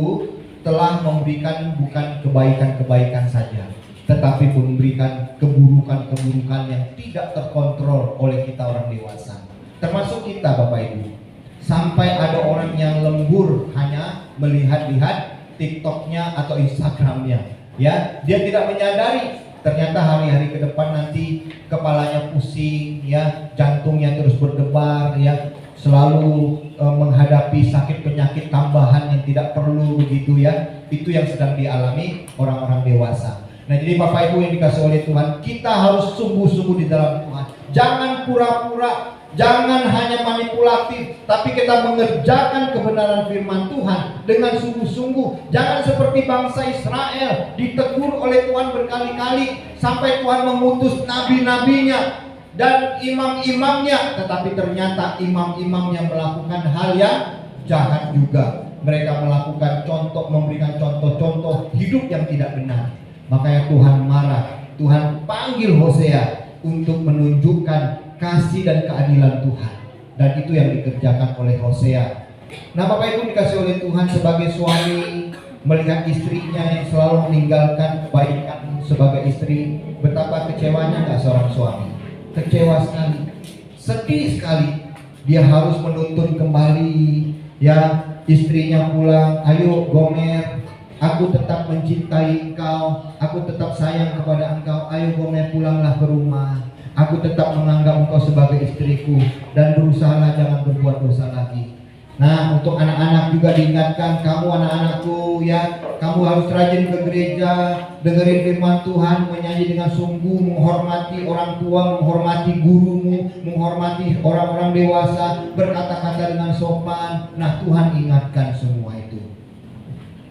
telah memberikan bukan kebaikan-kebaikan saja, tetapi pun memberikan keburukan-keburukan yang tidak terkontrol oleh kita orang dewasa. Termasuk kita Bapak Ibu. Sampai ada orang yang lembur hanya melihat-lihat TikToknya atau Instagramnya. Ya, dia tidak menyadari ternyata hari-hari ke depan nanti kepalanya pusing, ya, jantungnya terus berdebar, ya, selalu menghadapi sakit penyakit tambahan yang tidak perlu begitu ya. Itu yang sedang dialami orang-orang dewasa. Nah jadi Bapak Ibu yang dikasih oleh Tuhan, kita harus sungguh-sungguh di dalam Tuhan. Jangan pura-pura, jangan hanya manipulatif, tapi kita mengerjakan kebenaran firman Tuhan dengan sungguh-sungguh. Jangan seperti bangsa Israel, ditegur oleh Tuhan berkali-kali sampai Tuhan mengutus nabi-nabinya dan imam-imamnya, tetapi ternyata imam-imam yang melakukan hal yang jahat juga. Mereka melakukan memberikan contoh-contoh hidup yang tidak benar. Makanya Tuhan marah. Tuhan panggil Hosea untuk menunjukkan kasih dan keadilan Tuhan. Dan itu yang dikerjakan oleh Hosea. Nah Bapak Ibu dikasih oleh Tuhan, sebagai suami melihat istrinya yang selalu meninggalkan kebaikan sebagai istri, betapa kecewanya nggak seorang suami? Kecewa sekali, sedih sekali. Dia harus menuntun kembali ya istrinya pulang. Ayo Gomer, aku tetap mencintai engkau, aku tetap sayang kepada engkau. Ayo Gomer, pulanglah ke rumah. Aku tetap menganggap engkau sebagai istriku dan berusahalah jangan berbuat dosa lagi. Nah untuk anak-anak juga diingatkan, kamu anak-anakku ya, kamu harus rajin ke gereja, dengerin firman Tuhan, menyanyi dengan sungguh, menghormati orang tua, menghormati gurumu, menghormati orang-orang dewasa, berkata-kata dengan sopan. Nah Tuhan ingatkan semua itu.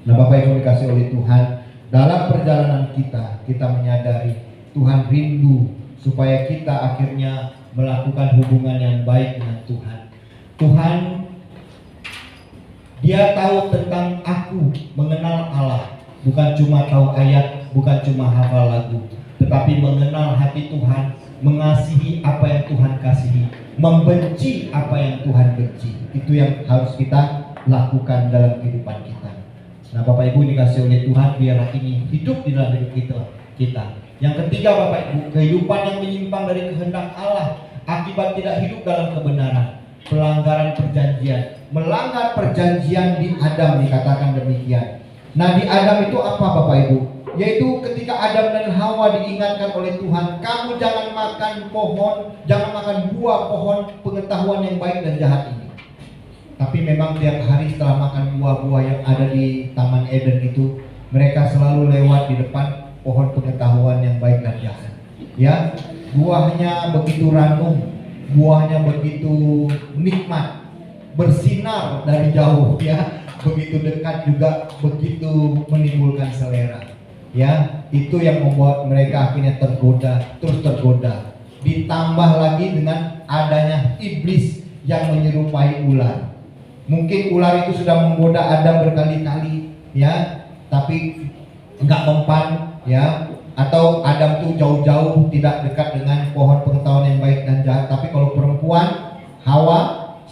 Nah Bapak Ibu dikasih oleh Tuhan, dalam perjalanan kita menyadari Tuhan rindu supaya kita akhirnya melakukan hubungan yang baik dengan Tuhan. Tuhan, Dia tahu tentang aku, mengenal Allah. Bukan cuma tahu ayat, bukan cuma hafal lagu, tetapi mengenal hati Tuhan, mengasihi apa yang Tuhan kasihi, membenci apa yang Tuhan benci. Itu yang harus kita lakukan dalam kehidupan kita. Nah, Bapak Ibu dikasih oleh Tuhan, biarlah ini hidup di dalam hidup kita. Yang ketiga, Bapak Ibu, kehidupan yang menyimpang dari kehendak Allah akibat tidak hidup dalam kebenaran, pelanggaran perjanjian, melanggar perjanjian di Adam, dikatakan demikian. Nah, di Adam itu apa, Bapak Ibu? Yaitu ketika Adam dan Hawa diingatkan oleh Tuhan, kamu jangan makan pohon, jangan makan buah pohon pengetahuan yang baik dan jahat ini. Tapi memang tiap hari setelah makan buah-buah yang ada di Taman Eden itu, mereka selalu lewat di depan pohon pengetahuan yang baik dan jahat. Ya, buahnya begitu ranum, buahnya begitu nikmat, bersinar dari jauh, ya, begitu dekat juga begitu menimbulkan selera. Ya, itu yang membuat mereka akhirnya tergoda, terus tergoda. Ditambah lagi dengan adanya iblis yang menyerupai ular. Mungkin ular itu sudah menggoda Adam berkali-kali, ya, tapi enggak mempan, ya. Atau Adam tuh jauh-jauh tidak dekat dengan pohon pengetahuan yang baik dan jahat. Tapi kalau perempuan, Hawa,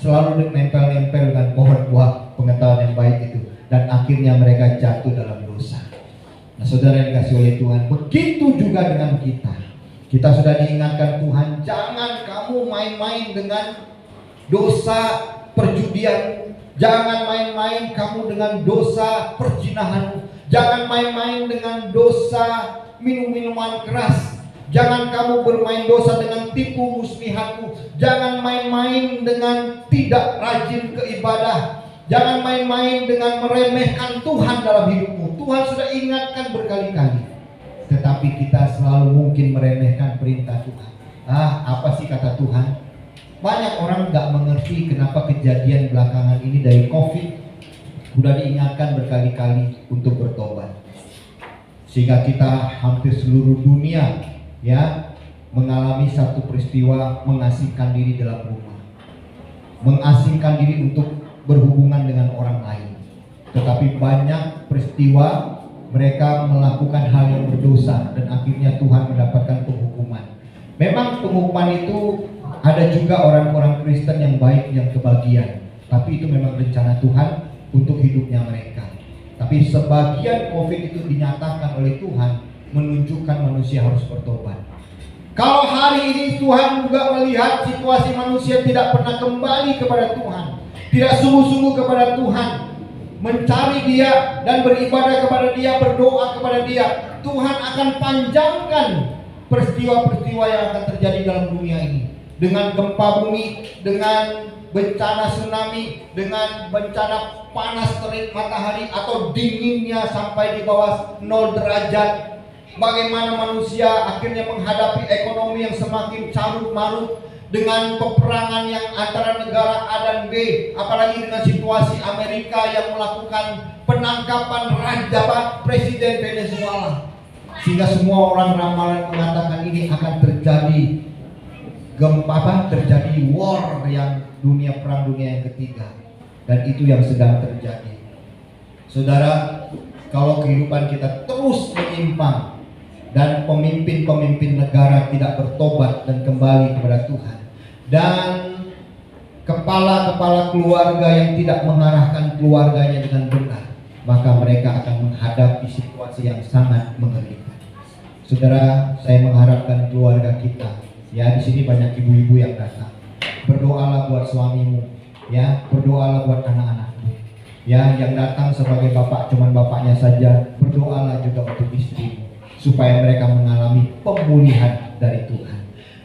selalu nempel-nempel dengan pohon buah pengetahuan yang baik itu. Dan akhirnya mereka jatuh dalam dosa. Nah, saudara yang dikasih oleh Tuhan, begitu juga dengan kita. Kita sudah diingatkan Tuhan, jangan kamu main-main dengan dosa perjudian. Jangan main-main kamu dengan dosa perzinahan. Jangan main-main dengan dosa minum-minuman keras. Jangan kamu bermain dosa dengan tipu muslihatmu. Jangan main-main dengan tidak rajin ke ibadah. Jangan main-main dengan meremehkan Tuhan dalam hidupmu. Tuhan sudah ingatkan berkali-kali, tetapi kita selalu mungkin meremehkan perintah Tuhan. Apa sih kata Tuhan? Banyak orang nggak mengerti kenapa kejadian belakangan ini dari COVID sudah diingatkan berkali-kali untuk bertobat. Sehingga kita hampir seluruh dunia, ya, mengalami satu peristiwa mengasingkan diri dalam rumah, mengasingkan diri untuk berhubungan dengan orang lain. Tetapi banyak peristiwa mereka melakukan hal yang berdosa dan akhirnya Tuhan mendapatkan penghukuman. Memang penghukuman itu ada juga orang-orang Kristen yang baik yang kebagian, tapi itu memang rencana Tuhan untuk hidupnya mereka. Tapi sebagian COVID itu dinyatakan oleh Tuhan menunjukkan manusia harus bertobat. Kalau hari ini Tuhan juga melihat situasi manusia tidak pernah kembali kepada Tuhan, tidak sungguh-sungguh kepada Tuhan, mencari Dia dan beribadah kepada Dia, berdoa kepada Dia, Tuhan akan panjangkan peristiwa-peristiwa yang akan terjadi dalam dunia ini. Dengan gempa bumi, dengan bencana tsunami, dengan bencana panas terik matahari atau dinginnya sampai di bawah 0 derajat. Bagaimana manusia akhirnya menghadapi ekonomi yang semakin carut marut, dengan peperangan yang antara negara A dan B, apalagi dengan situasi Amerika yang melakukan penangkapan Presiden Venezuela, sehingga semua orang ramalan mengatakan ini akan terjadi terjadi war yang perang dunia yang ketiga, dan itu yang sedang terjadi. Saudara, kalau kehidupan kita terus menyimpang dan pemimpin-pemimpin negara tidak bertobat dan kembali kepada Tuhan, dan kepala-kepala keluarga yang tidak mengarahkan keluarganya dengan benar, maka mereka akan menghadapi situasi yang sangat mengerikan. Saudara, saya mengharapkan keluarga kita, ya, di sini banyak ibu-ibu yang datang. Berdoalah buat suamimu, ya, berdoalah buat anak-anakmu. Ya, yang datang sebagai bapak cuman bapaknya saja, berdoalah juga untuk istrimu supaya mereka mengalami pemulihan dari Tuhan.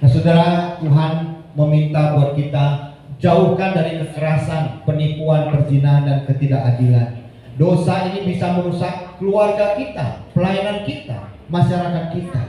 Nah, saudara, Tuhan meminta buat kita jauhkan dari kekerasan, penipuan, perzinahan dan ketidakadilan. Dosa ini bisa merusak keluarga kita, pelayanan kita, masyarakat kita.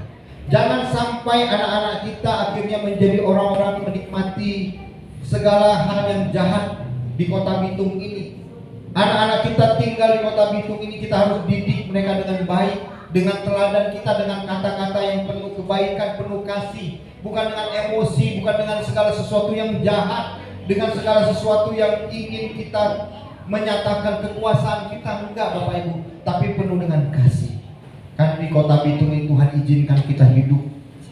Jangan sampai anak-anak kita akhirnya menjadi orang-orang menikmati segala hal yang jahat di kota Bitung ini. Anak-anak kita tinggal di kota Bitung ini, kita harus didik mereka dengan baik. dengan teladan kita, dengan kata-kata yang penuh kebaikan, penuh kasih, bukan dengan emosi, bukan dengan segala sesuatu yang jahat, dengan segala sesuatu yang ingin kita menyatakan kekuasaan kita, enggak Bapak Ibu, tapi penuh dengan kasih. Kan di Kota Bitung ini Tuhan izinkan kita hidup,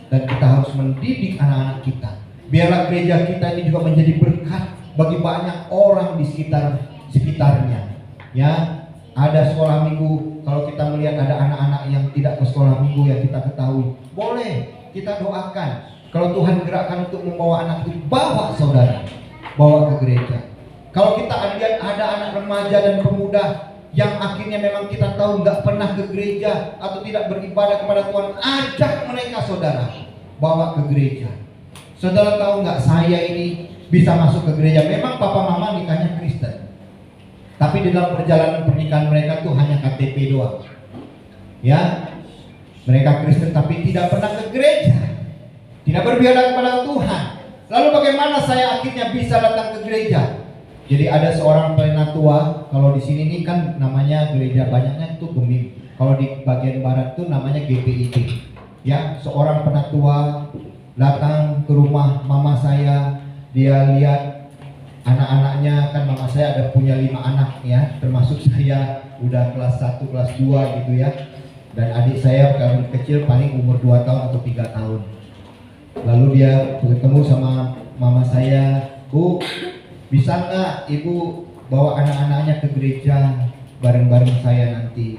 dan kita harus mendidik anak-anak kita. Biarlah gereja kita ini juga menjadi berkat bagi banyak orang di sekitarnya. Ya, ada sekolah minggu. Kalau kita melihat ada anak-anak yang tidak ke sekolah minggu yang kita ketahui, boleh kita doakan. Kalau Tuhan gerakkan untuk membawa anak itu, bawa saudara, bawa ke gereja. Kalau kita lihat ada anak remaja dan pemuda yang akhirnya memang kita tahu nggak pernah ke gereja atau tidak beribadah kepada Tuhan, ajak mereka saudara, bawa ke gereja. Saudara tahu nggak, saya ini bisa masuk ke gereja. Memang papa mama nikahnya Kristen, tapi di dalam perjalanan pernikahan mereka tuh hanya KTP doang. Ya, mereka Kristen tapi tidak pernah ke gereja, tidak beribadah kepada Tuhan. Lalu bagaimana saya akhirnya bisa datang ke gereja? Jadi ada seorang penatua, kalau di sini nih kan namanya gereja banyaknya itu Gemim. Kalau di bagian barat tuh namanya GPIT. Ya, seorang penatua datang ke rumah mama saya, dia lihat anak-anaknya, kan mama saya ada punya 5 anak ya, termasuk saya udah kelas 1, kelas 2 gitu ya. Dan adik saya kalau kecil paling umur 2 tahun atau 3 tahun. Lalu dia bertemu sama mama saya, "Bu, bisa nggak ibu bawa anak-anaknya ke gereja bareng-bareng saya nanti?"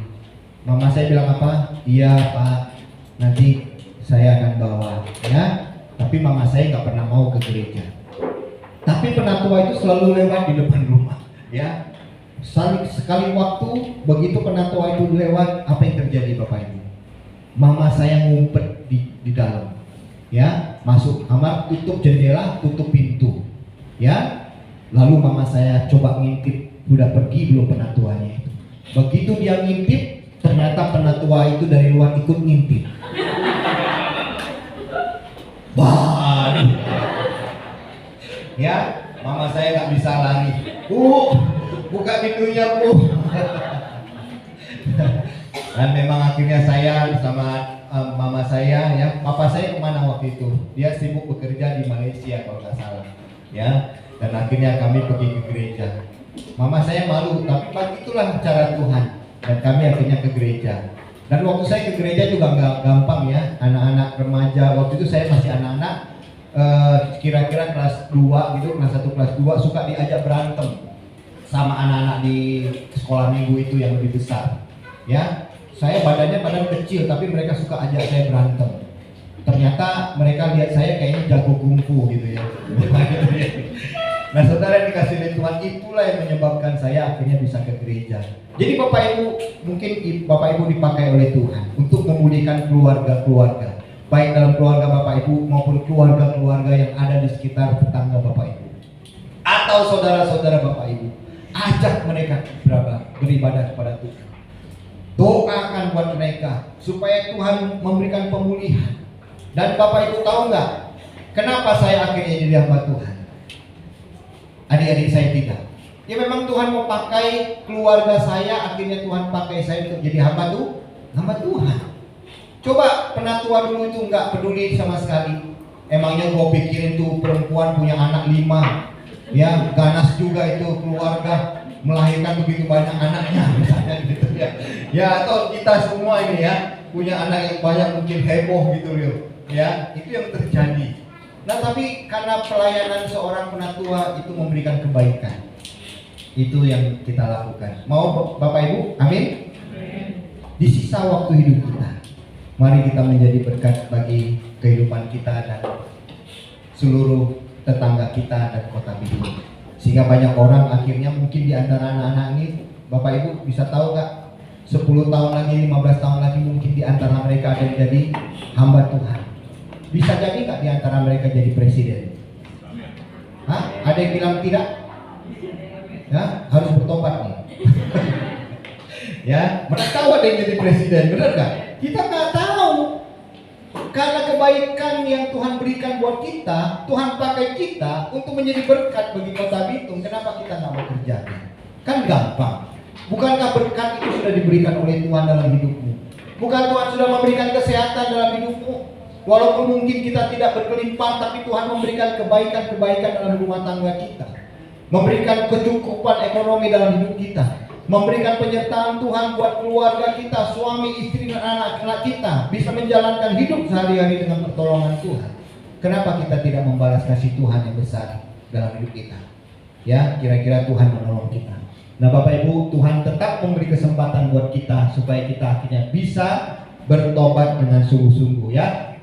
Mama saya bilang apa? "Iya Pak, nanti saya akan bawa ya." Tapi mama saya nggak pernah mau ke gereja. Tapi penatua itu selalu lewat di depan rumah, ya. Sekali waktu begitu penatua itu lewat, apa yang terjadi Bapak Ibu? Mama saya ngumpet di dalam, ya, masuk kamar, tutup jendela, tutup pintu, ya. Lalu mama saya coba ngintip, udah pergi belum penatuanya itu. Begitu dia ngintip, ternyata penatua itu dari luar ikut ngintip. Baru, ya, mama saya nggak bisa lari. Bu, buka pintunya Bu. Dan memang akhirnya saya sama mama saya, ya, papa saya kemana waktu itu? Dia sibuk bekerja di Malaysia kalau nggak salah, ya. Dan akhirnya kami pergi ke gereja. Mama saya malu, tapi begitulah cara Tuhan. Dan kami akhirnya ke gereja. Dan waktu saya ke gereja juga nggak gampang ya, anak-anak remaja. Waktu itu saya masih anak-anak, kira-kira kelas 2 gitu, kelas 1, kelas 2, suka diajak berantem sama anak-anak di sekolah minggu itu yang lebih besar. Ya, saya badannya kecil, tapi mereka suka ajak saya berantem. Ternyata mereka lihat saya kayaknya jago kungfu gitu ya. Nah saudara yang dikasih oleh Tuhan, itulah yang menyebabkan saya akhirnya bisa ke gereja. Jadi Bapak Ibu, mungkin Bapak Ibu dipakai oleh Tuhan untuk memulihkan keluarga-keluarga, baik dalam keluarga Bapak Ibu maupun keluarga-keluarga yang ada di sekitar tetangga Bapak Ibu, atau saudara-saudara Bapak Ibu. Ajak mereka beribadah kepada Tuhan. Doakan buat mereka supaya Tuhan memberikan pemulihan. Dan Bapak Ibu tahu nggak, kenapa saya akhirnya jadi hamba Tuhan? Adik-adik saya tidak. Ya memang Tuhan mau pakai keluarga saya, akhirnya Tuhan pakai saya untuk jadi hamba Tuhan. Coba penatua dulu itu nggak peduli sama sekali. Emangnya gua pikirin tuh perempuan punya anak 5, ya ganas juga itu keluarga, melahirkan begitu banyak anaknya misalnya gitu ya. Ya atau kita semua ini ya punya anak yang banyak, mungkin heboh gitu ya. Itu yang terjadi. Nah tapi karena pelayanan seorang penatua itu memberikan kebaikan, itu yang kita lakukan. Mau Bapak Ibu? Amin. Di sisa waktu hidup kita, mari kita menjadi berkat bagi kehidupan kita dan seluruh tetangga kita dan Kota Bitung. Sehingga banyak orang akhirnya mungkin di antara anak-anak ini, Bapak Ibu bisa tahu nggak, 10 tahun lagi, 15 tahun lagi mungkin di antara mereka ada yang jadi hamba Tuhan. Bisa jadi nggak di antara mereka jadi presiden? Hah? Ada yang bilang tidak? Ya, harus bertobat nih. Ya, mana tahu ada yang jadi presiden, benar nggak? Kita nggak tahu. Karena kebaikan yang Tuhan berikan buat kita, Tuhan pakai kita untuk menjadi berkat bagi Kota Bitung. Kenapa kita nggak mau kerjakan? Kan gampang. Bukankah berkat itu sudah diberikan oleh Tuhan dalam hidupmu? Bukan Tuhan sudah memberikan kesehatan dalam hidupmu. Walaupun mungkin kita tidak berkelimpahan, tapi Tuhan memberikan kebaikan-kebaikan dalam rumah tangga kita, memberikan kecukupan ekonomi dalam hidup kita, memberikan penyertaan Tuhan buat keluarga kita, suami, istri, dan anak-anak kita bisa menjalankan hidup sehari-hari dengan pertolongan Tuhan. Kenapa kita tidak membalas kasih Tuhan yang besar dalam hidup kita? Ya, kira-kira Tuhan menolong kita. Nah, Bapak Ibu, Tuhan tetap memberi kesempatan buat kita supaya kita akhirnya bisa bertobat dengan sungguh-sungguh, ya.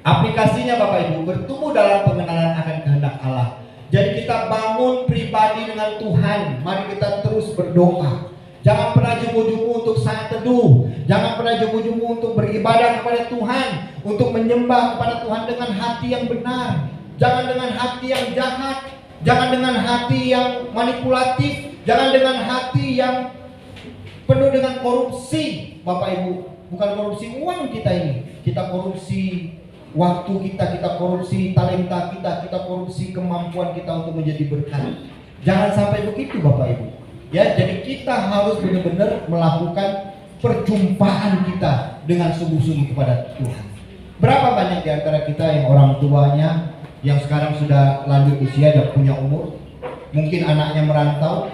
Aplikasinya Bapak Ibu, bertumbuh dalam pengenalan akan kehendak Allah. Jadi kita bangun pribadi dengan Tuhan. Mari kita terus berdoa. Jangan pernah jemu-jemu untuk saat teduh. Jangan pernah jemu-jemu untuk beribadah kepada Tuhan, untuk menyembah kepada Tuhan dengan hati yang benar. Jangan dengan hati yang jahat. Jangan dengan hati yang manipulatif. Jangan dengan hati yang penuh dengan korupsi. Bapak Ibu, bukan korupsi uang kita ini. Kita korupsi waktu kita, kita korupsi talenta kita, kita korupsi kemampuan kita untuk menjadi berkat. Jangan sampai begitu Bapak Ibu. Ya, jadi kita harus benar-benar melakukan perjumpaan kita dengan sungguh-sungguh kepada Tuhan. Berapa banyak di antara kita yang orang tuanya yang sekarang sudah lanjut usia dan punya umur, mungkin anaknya merantau,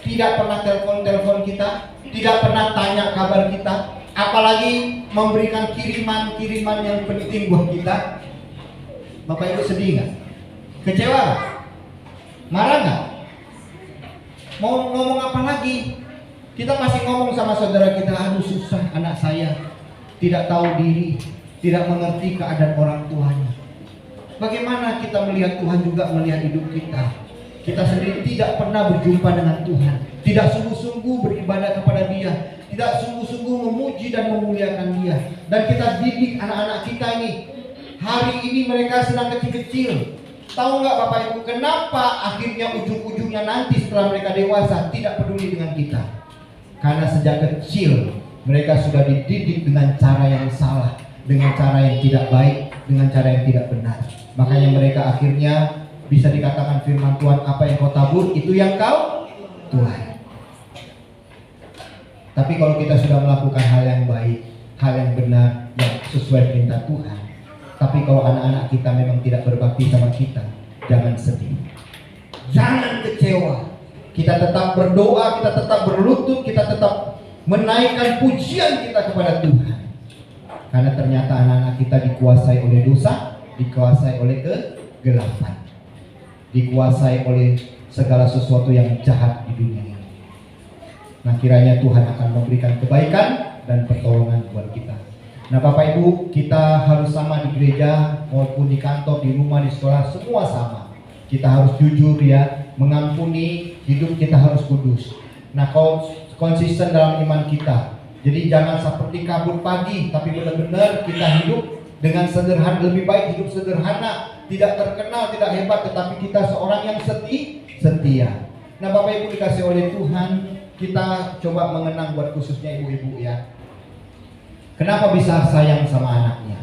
tidak pernah telepon kita, tidak pernah tanya kabar kita, apalagi memberikan kiriman-kiriman yang penting buat kita. Bapak Ibu sedih nggak? Kecewa nggak? Marah nggak? Mau ngomong apa lagi? Kita masih ngomong sama saudara kita, aduh susah anak saya, tidak tahu diri, tidak mengerti keadaan orang tuanya. Bagaimana kita melihat Tuhan juga melihat hidup kita? Kita sendiri tidak pernah berjumpa dengan Tuhan, tidak sungguh-sungguh beribadah kepada Dia, tidak sungguh-sungguh memuji dan memuliakan Dia. Dan kita didik anak-anak kita ini. Hari ini mereka sedang kecil-kecil. Tahu nggak Bapak Ibu, kenapa akhirnya ujung-ujungnya nanti setelah mereka dewasa tidak peduli dengan kita? Karena sejak kecil mereka sudah dididik dengan cara yang salah, dengan cara yang tidak baik, dengan cara yang tidak benar. Makanya mereka akhirnya bisa dikatakan firman Tuhan, apa yang kau tabur itu yang kau tuai. Tapi kalau kita sudah melakukan hal yang baik, hal yang benar, yang sesuai perintah Tuhan, tapi kalau anak-anak kita memang tidak berbakti sama kita, jangan sedih, jangan kecewa. Kita tetap berdoa, kita tetap berlutut, kita tetap menaikkan pujian kita kepada Tuhan. Karena ternyata anak-anak kita dikuasai oleh dosa, dikuasai oleh kegelapan, dikuasai oleh segala sesuatu yang jahat di dunia ini. Nah, kiranya Tuhan akan memberikan kebaikan dan pertolongan buat kita. Nah, Bapak Ibu, kita harus sama di gereja maupun di kantor, di rumah, di sekolah, semua sama. Kita harus jujur ya, mengampuni, hidup kita harus kudus. Nah, konsisten dalam iman kita. Jadi jangan seperti kabut pagi, tapi benar-benar kita hidup dengan sederhana, lebih baik hidup sederhana, tidak terkenal, tidak hebat, tetapi kita seorang yang setia. Nah, Bapak Ibu dikasih oleh Tuhan, kita coba mengenang buat khususnya ibu-ibu ya. Kenapa bisa sayang sama anaknya?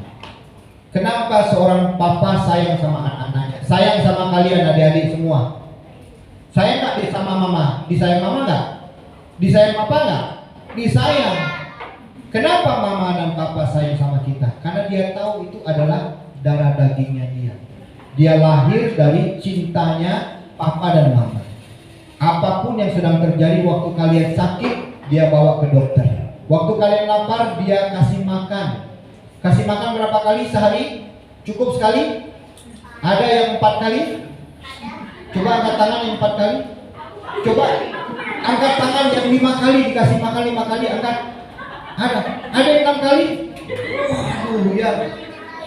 Kenapa seorang papa sayang sama anak-anaknya? Sayang sama kalian adik-adik semua. Sayang nggak sama mama? Disayang mama nggak? Disayang papa nggak? Disayang. Kenapa mama dan papa sayang sama kita? Karena dia tahu itu adalah darah dagingnya dia. Dia lahir dari cintanya papa dan mama. Apapun yang sedang terjadi, waktu kalian sakit, dia bawa ke dokter. Waktu kalian lapar, dia kasih makan. Kasih makan berapa kali sehari? Cukup sekali? Ada yang 4 kali? Coba angkat tangan yang 4 kali. Coba angkat tangan yang 5 kali dikasih makan 5 kali. Angkat. Ada yang 6 kali? Waduh ya,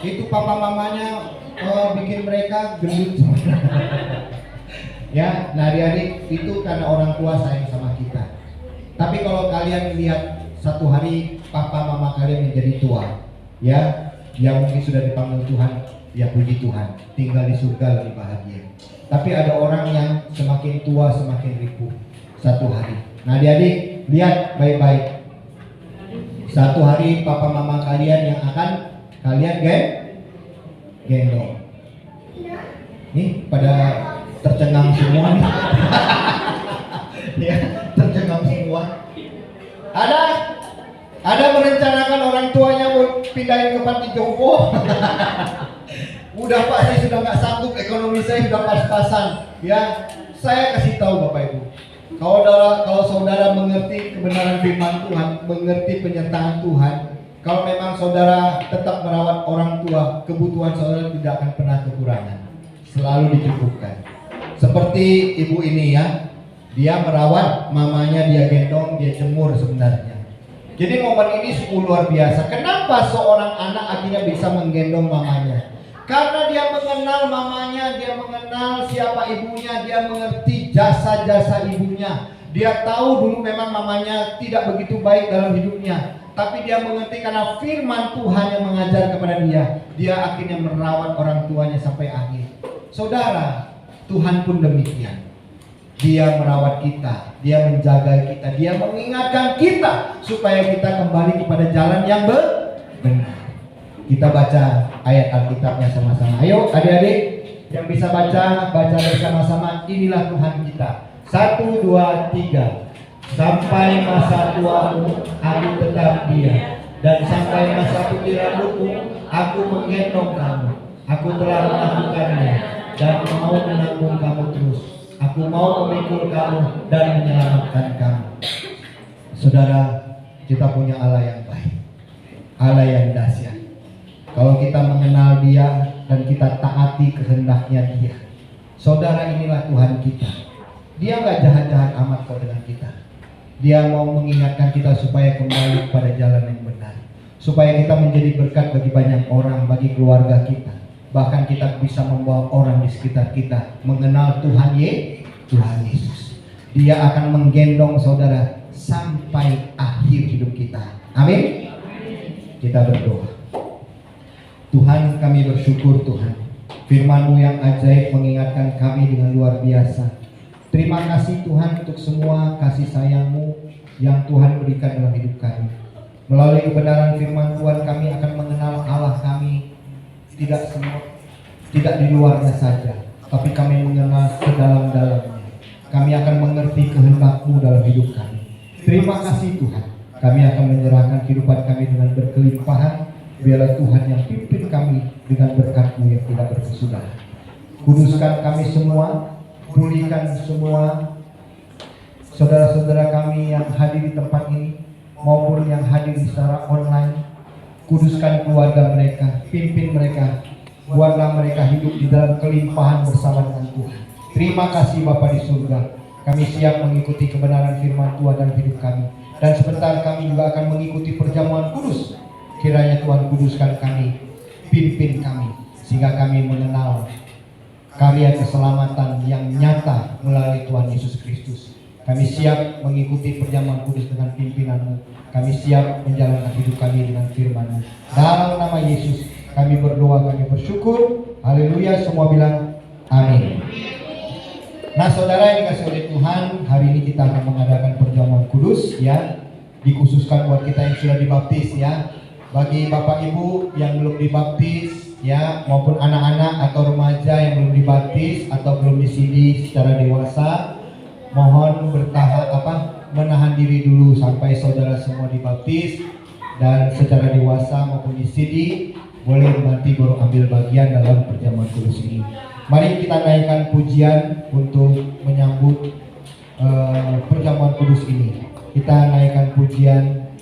itu papa mamanya bikin mereka gendut. Ya, nah adik-adik, itu karena orang tua sayang sama kita. Tapi kalau kalian lihat satu hari papa mama kalian menjadi tua, ya, yang mungkin sudah dipanggil Tuhan, ya puji Tuhan, tinggal di surga lebih bahagia. Tapi ada orang yang semakin tua semakin ripuh satu hari. Nah adik-adik, lihat baik-baik. Satu hari papa mama kalian yang akan kalian gendong. Nih pada tercengang semua nih. Ya, tercengang semua. Ada merencanakan orang tuanya mau pindahin ke panti jompo. Udah Pak, saya sudah nggak sanggup, ekonomi saya sudah pas-pasan. Ya, saya kasih tahu Bapak Ibu, kalau saudara mengerti kebenaran firman Tuhan, mengerti penyertaan Tuhan, kalau memang saudara tetap merawat orang tua, kebutuhan saudara tidak akan pernah kekurangan, selalu dicukupkan. Seperti ibu ini ya, dia merawat mamanya, dia gendong, dia jemur sebenarnya. Jadi momen ini sungguh luar biasa. Kenapa seorang anak akhirnya bisa menggendong mamanya? Karena dia mengenal mamanya, dia mengenal siapa ibunya, dia mengerti jasa-jasa ibunya. Dia tahu dulu memang mamanya tidak begitu baik dalam hidupnya, tapi dia mengerti karena firman Tuhan yang mengajar kepada dia. Dia akhirnya merawat orang tuanya sampai akhir. Saudara, Tuhan pun demikian. Dia merawat kita, dia menjaga kita, dia mengingatkan kita supaya kita kembali kepada jalan yang benar. Kita baca ayat Alkitabnya sama-sama. Ayo adik-adik yang bisa baca bersama-sama. Inilah Tuhan kita. 1, 2, 3. Sampai masa tuamu aku tetap dia, dan sampai masa putih rambutmu aku menggendong kamu. Aku telah melakukannya dan mau menanggung kamu terus. Aku mau memikul kamu dan menyelamatkan kamu. Saudara, kita punya Allah yang baik, Allah yang dahsyat. Kalau kita mengenal Dia dan kita taati kehendaknya Dia, saudara, inilah Tuhan kita. Dia nggak jahat-jahat amat kok dengan kita. Dia mau mengingatkan kita supaya kembali kepada jalan yang benar, supaya kita menjadi berkat bagi banyak orang, bagi keluarga kita. Bahkan kita bisa membawa orang di sekitar kita mengenal Tuhan Yesus. Dia akan menggendong saudara sampai akhir hidup kita. Amin. Kita berdoa. Tuhan, kami bersyukur Tuhan, firman-Mu yang ajaib mengingatkan kami dengan luar biasa. Terima kasih Tuhan untuk semua kasih sayang-Mu yang Tuhan berikan dalam hidup kami. Melalui kebenaran firman Tuhan, kami akan mengenal Allah kami, tidak di luarnya saja, tapi kami mengenal sedalam-dalamnya. Kami akan mengerti kehendak-Mu dalam hidup kami. Terima kasih Tuhan. Kami akan menyerahkan kehidupan kami dengan berkelimpahan. Biarlah Tuhan yang pimpin kami dengan berkat-Mu yang tidak berkesudahan. Kuduskan kami semua, pulihkan semua saudara-saudara kami yang hadir di tempat ini maupun yang hadir secara online. Kuduskan keluarga mereka, pimpin mereka, buatlah mereka hidup di dalam kelimpahan bersama dengan Tuhan. Terima kasih Bapa di surga. Kami siap mengikuti kebenaran firman Tuhan dalam hidup kami. Dan sebentar kami juga akan mengikuti perjamuan kudus. Kiranya Tuhan kuduskan kami, pimpin kami, sehingga kami mengenal karya keselamatan yang nyata melalui Tuhan Yesus Kristus. Kami siap mengikuti perjamuan kudus dengan pimpinan-Mu. Kami siap menjalankan hidup kami dengan firman-Mu. Dalam nama Yesus kami berdoa, kami bersyukur. Haleluya, semua bilang amin. Nah saudara yang dikasih oleh Tuhan, hari ini kita akan mengadakan perjamuan kudus ya, dikhususkan buat kita yang sudah dibaptis ya. Bagi Bapak Ibu yang belum dibaptis ya, maupun anak-anak atau remaja yang belum dibaptis atau belum disidi secara dewasa, mohon menahan diri dulu sampai saudara semua dibaptis dan secara dewasa maupun disidi boleh nanti baru ambil bagian dalam perjamuan kudus ini. Mari kita naikkan pujian untuk menyambut perjamuan kudus ini. Kita naikkan pujian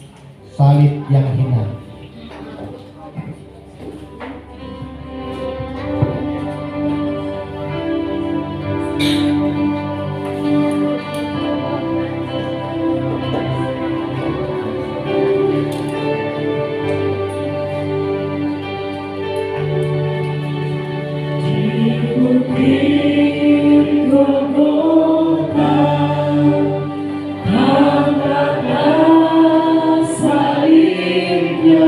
salib yang hina. Salibnya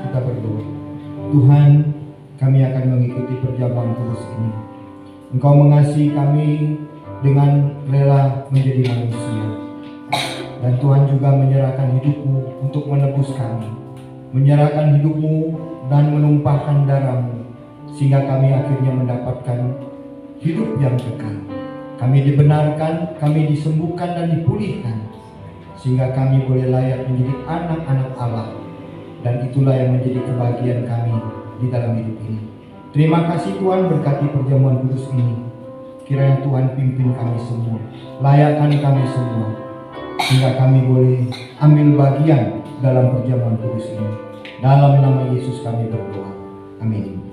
Kita berdoa. Tuhan, kami akan mengikuti perjamuan kudus ini. Engkau mengasihi kami dengan rela menjadi manusia. Dan Tuhan juga menyerahkan hidupmu untuk menebus kami. Menyerahkan hidupmu dan menumpahkan darahmu, sehingga kami akhirnya mendapatkan hidup yang kekal. Kami dibenarkan, kami disembuhkan dan dipulihkan, sehingga kami boleh layak menjadi anak-anak Allah. Dan itulah yang menjadi kebahagiaan kami di dalam hidup ini. Terima kasih Tuhan, berkati perjamuan kudus ini. Kiranya Tuhan pimpin kami semua, layakkan kami semua, sehingga kami boleh ambil bagian dalam perjamuan kudus ini. Dalam nama Yesus kami berdoa. Amin.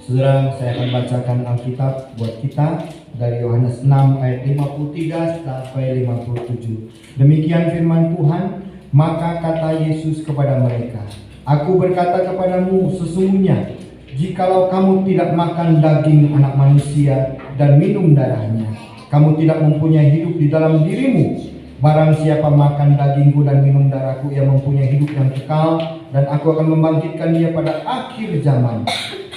Saudara, saya akan bacakan Alkitab buat kita dari Yohanes 6 ayat 53 sampai 57. Demikian firman Tuhan. Maka kata Yesus kepada mereka, Aku berkata kepadamu, sesungguhnya jikalau kamu tidak makan daging anak manusia dan minum darahnya, kamu tidak mempunyai hidup di dalam dirimu. Barang siapa makan dagingku dan minum darahku, ia mempunyai hidup yang kekal, dan aku akan membangkitkan dia pada akhir zaman.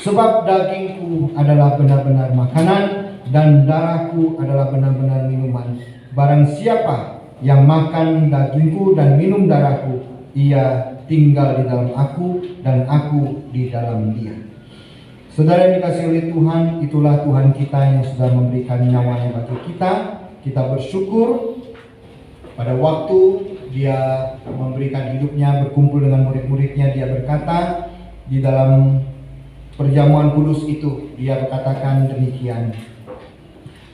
Sebab dagingku adalah benar-benar makanan, dan darahku adalah benar-benar minuman. Barang siapa yang makan dagingku dan minum darahku, ia tinggal di dalam aku dan aku di dalam dia. Saudara yang dikasihi oleh Tuhan, itulah Tuhan kita yang sudah memberikan nyawanya bagi kita. Kita bersyukur pada waktu dia memberikan hidupnya berkumpul dengan murid-muridnya, dia berkata di dalam perjamuan kudus itu, dia berkatakan demikian,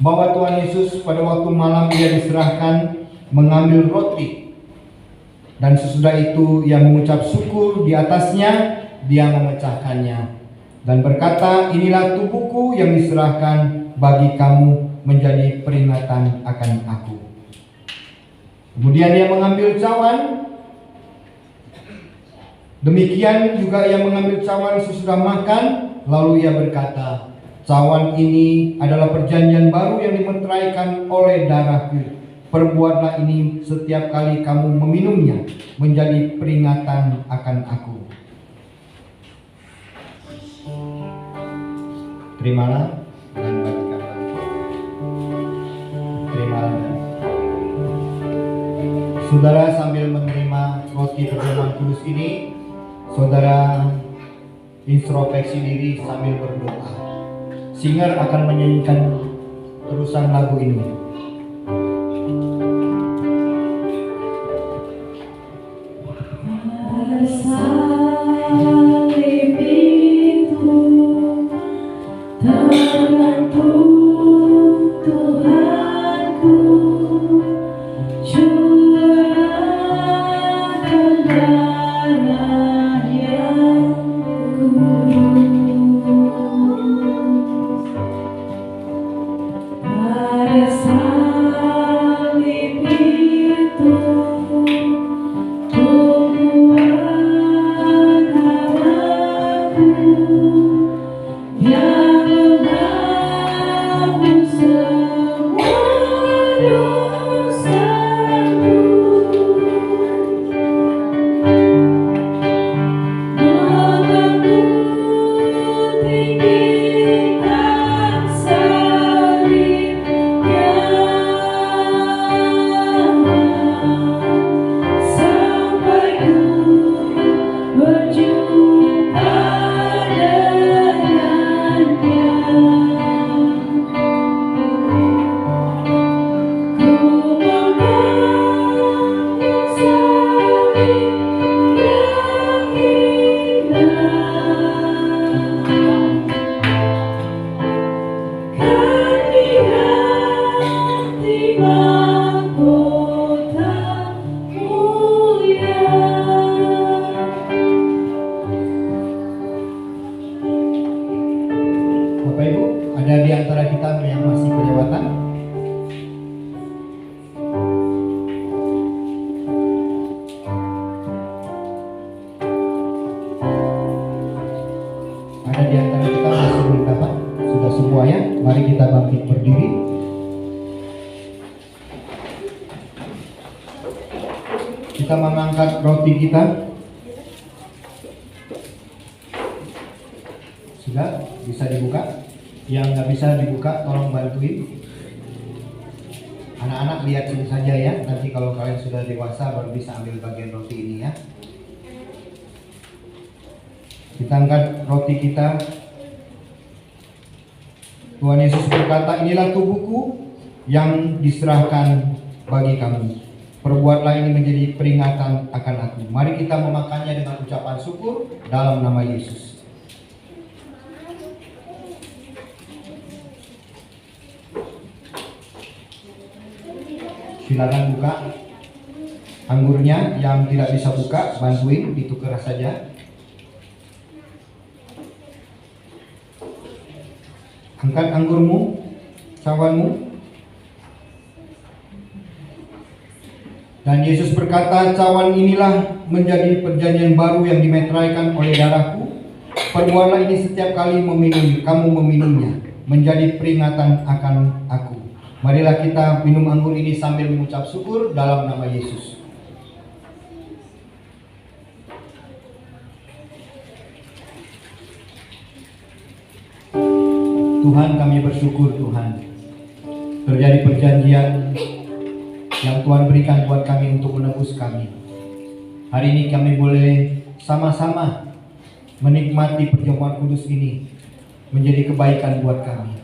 bahwa Tuhan Yesus pada waktu malam dia diserahkan mengambil roti, dan sesudah itu ia mengucap syukur di atasnya, dia memecahkannya dan berkata, inilah tubuhku yang diserahkan bagi kamu menjadi peringatan akan aku. Kemudian dia mengambil cawan, demikian juga ia mengambil cawan sesudah makan, lalu ia berkata, cawan ini adalah perjanjian baru yang dimeteraikan oleh darahku. Perbuatlah ini setiap kali kamu meminumnya, menjadi peringatan akan aku. Terimalah dan bagikanlah. Terimalah. Saudara, sambil menerima roti perjamuan kudus ini, saudara introspeksi diri sambil berdoa. Singer akan menyanyikan terusan lagu ini. Bapak Ibu, ada di antara kita yang masih kelewatan? Kita mengangkat roti kita. Sudah bisa dibuka. Yang nggak bisa dibuka, tolong bantuin. Anak-anak lihat sini saja ya. Nanti kalau kalian sudah dewasa baru bisa ambil bagian roti ini ya. Kita angkat roti kita. Tuhan Yesus berkata, inilah tubuhku yang diserahkan bagi kamu. Perbuatlah ini menjadi peringatan akan aku. Mari kita memakannya dengan ucapan syukur dalam nama Yesus. Silakan buka anggurnya. Yang tidak bisa buka, bantuin ditukar saja. Angkat anggurmu, cawanmu. Dan Yesus berkata, cawan inilah menjadi perjanjian baru yang dimeteraikan oleh darahku. Perbuatlah ini setiap kali kamu meminumnya, menjadi peringatan akan aku. Marilah kita minum anggur ini sambil mengucap syukur dalam nama Yesus. Tuhan, kami bersyukur Tuhan, terjadi perjanjian yang Tuhan berikan buat kami untuk menebus kami. Hari ini kami boleh sama-sama menikmati perjamuan kudus ini menjadi kebaikan buat kami.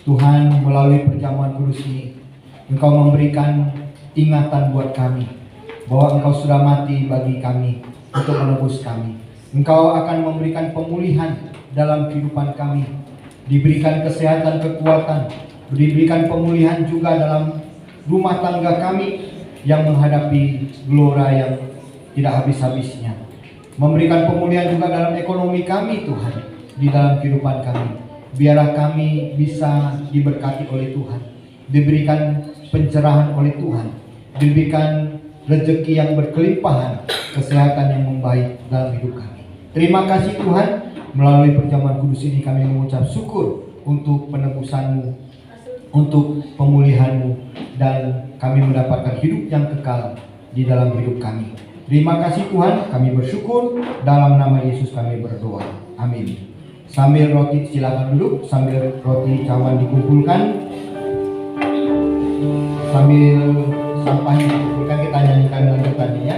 Tuhan, melalui perjamuan kudus ini Engkau memberikan ingatan buat kami bahwa Engkau sudah mati bagi kami untuk menebus kami. Engkau akan memberikan pemulihan dalam kehidupan kami. Diberikan kesehatan, kekuatan, diberikan pemulihan juga dalam rumah tangga kami yang menghadapi gelora yang tidak habis-habisnya. Memberikan pemulihan juga dalam ekonomi kami Tuhan, di dalam kehidupan kami. Biarlah kami bisa diberkati oleh Tuhan, diberikan pencerahan oleh Tuhan, diberikan rezeki yang berkelimpahan, kesehatan yang membaik dalam hidup kami. Terima kasih Tuhan. Melalui perjamuan kudus ini kami mengucap syukur untuk penebusan-Mu, untuk pemulihan-Mu, dan kami mendapatkan hidup yang kekal di dalam hidup kami. Terima kasih Tuhan, kami bersyukur. Dalam nama Yesus kami berdoa. Amin. Sambil roti, silakan duduk. Sambil roti cawan dikumpulkan, sambil sampahnya dikumpulkan, kita nyanyikan lanjut tadinya.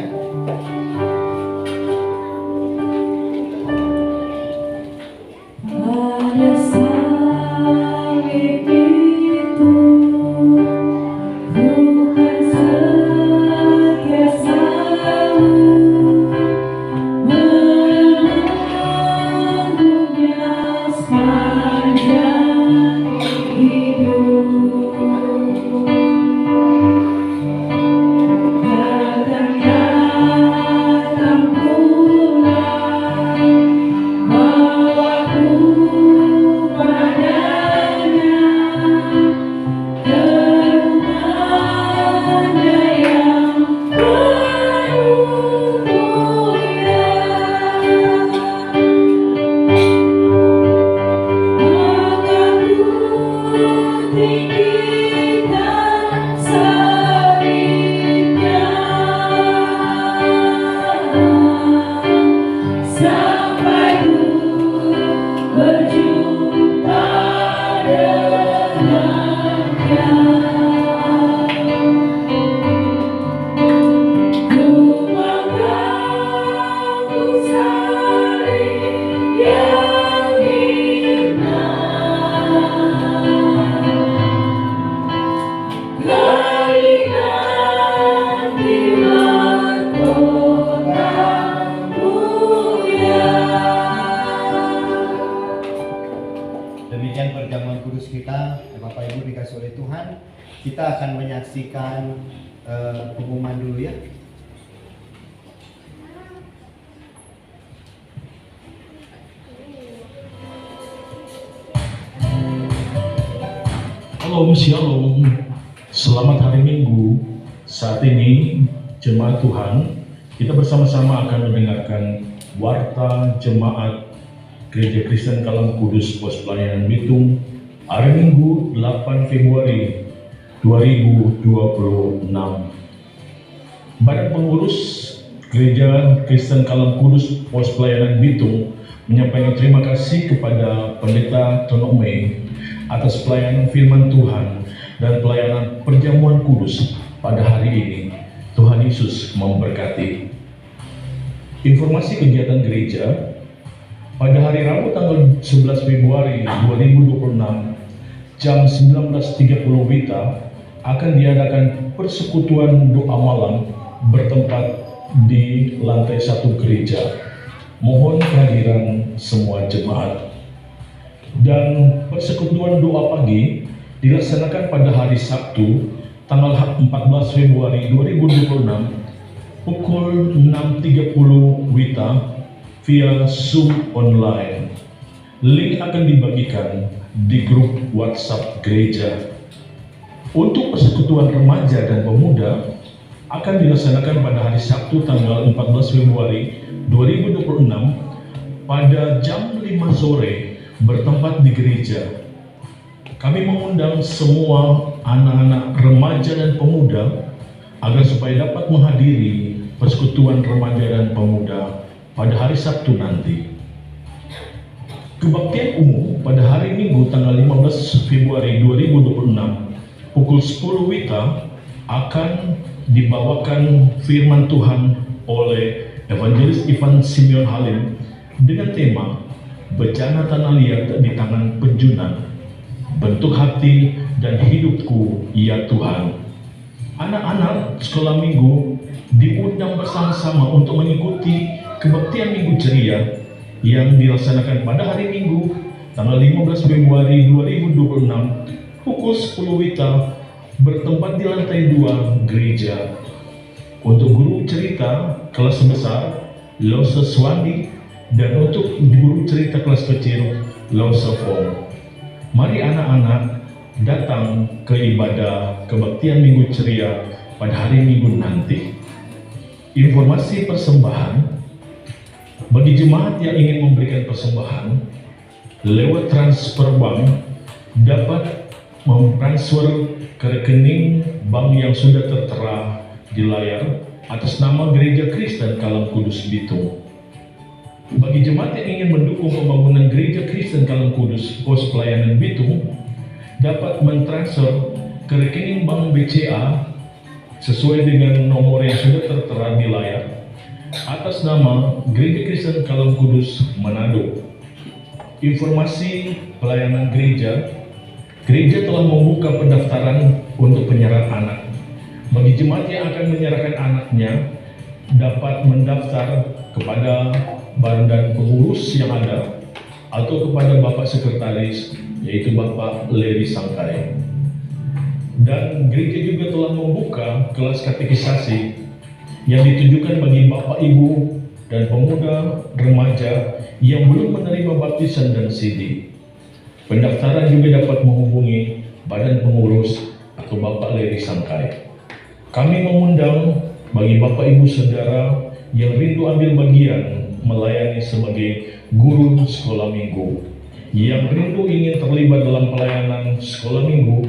Demikian perjamuan kudus kita, Bapak Ibu dikasih oleh Tuhan. Kita akan menyaksikan pengumuman dulu ya. Shalom, selamat hari Minggu. Saat ini jemaat Tuhan, kita bersama-sama akan mendengarkan warta jemaat Gereja Kristen Kalam Kudus Pos Pelayanan Bitung hari Minggu 8 Februari 2026. Badan Pengurus Gereja Kristen Kalam Kudus Pos Pelayanan Bitung menyampaikan terima kasih kepada Pendeta Tonome atas pelayanan firman Tuhan dan pelayanan perjamuan kudus pada hari ini. Tuhan Yesus memberkati. Informasi kegiatan gereja pada hari Rabu tanggal 11 Februari 2026 jam 19.30 WITA akan diadakan persekutuan doa malam bertempat di lantai 1 gereja. Mohon kehadiran semua jemaat. Dan persekutuan doa pagi dilaksanakan pada hari Sabtu tanggal 14 Februari 2026 pukul 6.30 WITA via Zoom online. Link akan dibagikan di grup WhatsApp gereja. Untuk persekutuan remaja dan pemuda akan dilaksanakan pada hari Sabtu tanggal 14 Februari 2026 pada jam 5 sore bertempat di gereja. Kami mengundang semua anak-anak remaja dan pemuda agar supaya dapat menghadiri persekutuan remaja dan pemuda pada hari Sabtu nanti. Kebaktian umum pada hari Minggu tanggal 15 Februari 2026 pukul 10 WITA akan dibawakan firman Tuhan oleh Evangelis Ivan Simeon Halim dengan tema Bencana Tanah Liat di Tangan Penjunan, Bentuk Hati dan Hidupku ya Tuhan. Anak-anak sekolah minggu diundang bersama-sama untuk mengikuti kebaktian Minggu Ceria yang dilaksanakan pada hari Minggu tanggal 15 Februari 2026 pukul 10 WITA bertempat di lantai 2 gereja. Untuk guru cerita kelas besar, Lose Swandi, dan untuk guru cerita kelas kecil, Lose Fong. Mari anak-anak datang ke ibadah kebaktian Minggu Ceria pada hari Minggu nanti. Informasi persembahan bagi jemaat yang ingin memberikan persembahan lewat transfer bank dapat mentransfer ke rekening bank yang sudah tertera di layar atas nama Gereja Kristen Kalam Kudus Bitung. Bagi jemaat yang ingin mendukung pembangunan Gereja Kristen Kalam Kudus Pos Pelayanan Bitung dapat mentransfer ke rekening bank BCA sesuai dengan nomor yang sudah tertera di layar atas nama Gereja Kristen Kalam Kudus Manado. Informasi pelayanan gereja telah membuka pendaftaran untuk penyerahan anak. Bagi jemaat yang akan menyerahkan anaknya dapat mendaftar kepada badan pengurus yang ada atau kepada Bapak Sekretaris, yaitu Bapak Leri Sangkai. Dan gereja juga telah membuka kelas katekisasi yang ditujukan bagi Bapak Ibu dan pemuda remaja yang belum menerima baptisan dan CD. Pendaftaran juga dapat menghubungi badan pengurus atau Bapak Leri Sangkai. Kami mengundang bagi Bapak Ibu Saudara yang rindu ambil bagian melayani sebagai guru sekolah minggu, yang rindu ingin terlibat dalam pelayanan sekolah minggu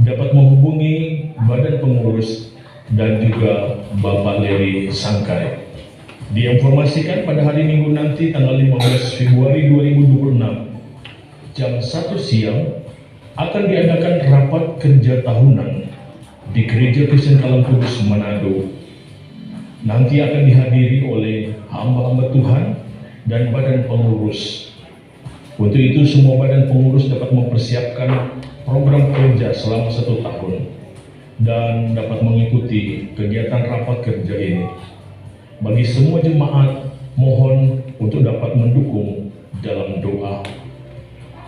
dapat menghubungi badan pengurus dan juga Bapak Leri Sangkai. Diinformasikan pada hari Minggu nanti tanggal 15 Februari 2026 jam 1 siang akan diadakan rapat kerja tahunan di Gereja Kristen Kalam Kudus Manado. Nanti akan dihadiri oleh hamba-hamba Tuhan dan badan pengurus. Untuk itu semua badan pengurus dapat mempersiapkan program kerja selama 1 tahun dan dapat mengikuti kegiatan rapat kerja ini. Bagi semua jemaat, mohon untuk dapat mendukung dalam doa.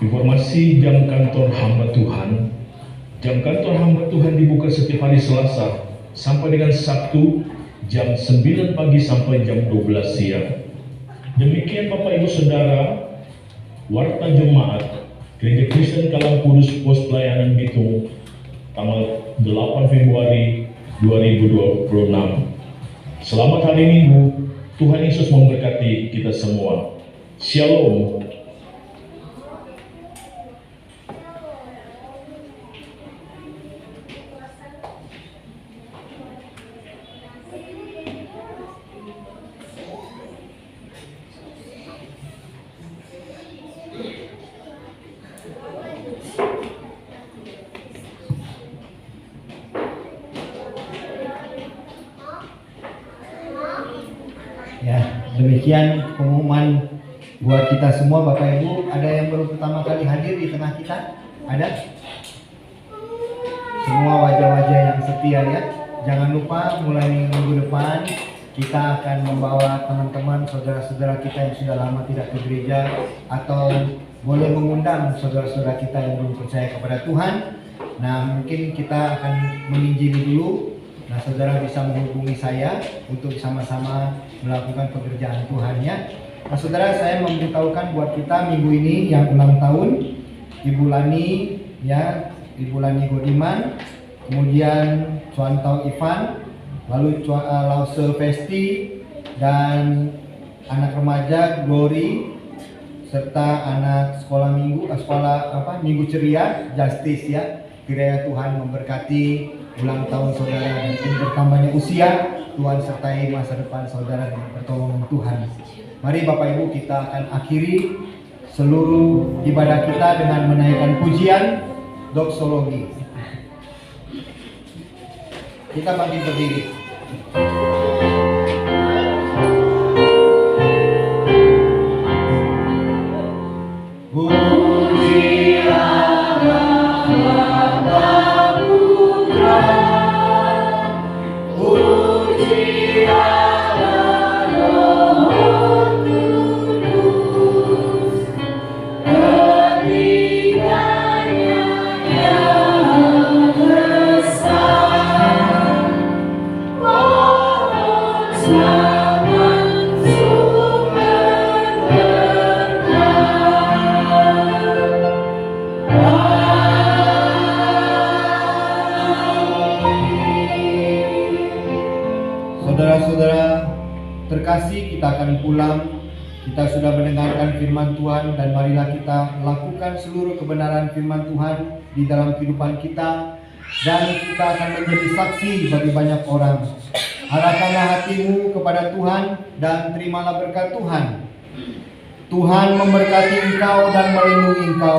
Informasi jam kantor hamba Tuhan. Jam kantor hamba Tuhan dibuka setiap hari Selasa sampai dengan Sabtu jam 9 pagi sampai jam 12 siang. Demikian Bapak Ibu Saudara, warta jemaat Gereja Kristen Kalam Kudus Pos Pelayanan Bitung tanggal 8 Februari 2026. Selamat hari Minggu. Tuhan Yesus memberkati kita semua. Shalom. Ya, demikian pengumuman buat kita semua Bapak Ibu. Ada yang baru pertama kali hadir di tengah kita? Ada? Semua wajah-wajah yang setia ya. Jangan lupa mulai minggu depan kita akan membawa teman-teman, saudara-saudara kita yang sudah lama tidak ke gereja, atau boleh mengundang saudara-saudara kita yang belum percaya kepada Tuhan. Nah, mungkin kita akan menginjili dulu. Nah, saudara bisa menghubungi saya untuk sama-sama melakukan pekerjaan Tuhan ya. Nah, saudara, saya memberitahukan buat kita minggu ini yang ulang tahun Ibu Lani ya, Ibu Lani Godiman, kemudian Cuantau Ivan, lalu Lause Festi, dan anak remaja Glory, serta anak sekolah minggu ceria Justice ya. Kiranya Tuhan memberkati ulang tahun saudara dan bertambahnya usia. Tuhan sertai masa depan saudara dengan pertolongan Tuhan. Mari Bapak Ibu, kita akan akhiri seluruh ibadah kita dengan menaikkan pujian doksologi. Kita bangkit berdiri. Saudara-saudara terkasih, kita akan pulang. Kita sudah mendengarkan firman Tuhan, dan marilah kita lakukan seluruh kebenaran firman Tuhan di dalam kehidupan kita, dan kita akan menjadi saksi bagi banyak orang. Arahkanlah hatimu kepada Tuhan dan terimalah berkat Tuhan. Tuhan memberkati engkau dan melindungi engkau.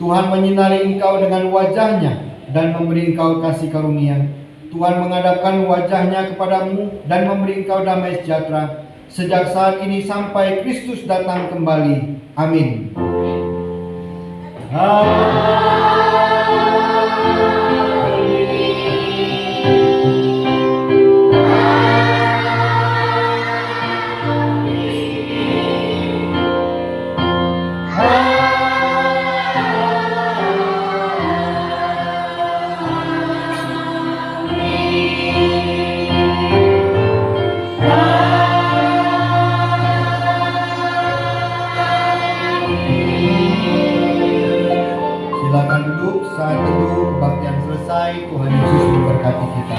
Tuhan menyinari engkau dengan wajahnya dan memberi engkau kasih karunia. Tuhan menghadapkan wajahnya kepadamu dan memberi engkau damai sejahtera sejak saat ini sampai Kristus datang kembali. Amin. Silakan duduk. Saat teduh kebaktian selesai. Tuhan Yesus memberkati kita.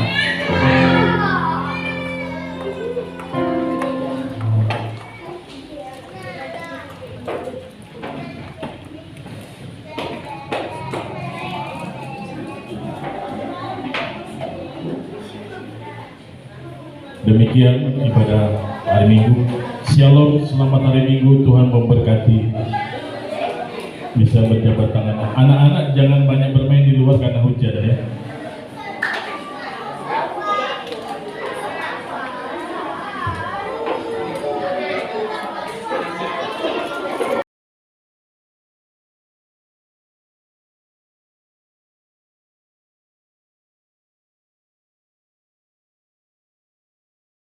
Demikian ibadah hari Minggu. Shalom, selamat hari Minggu. Tuhan memberkati. Bisa berjabat tangan. Anak-anak jangan banyak bermain di luar karena hujan ya.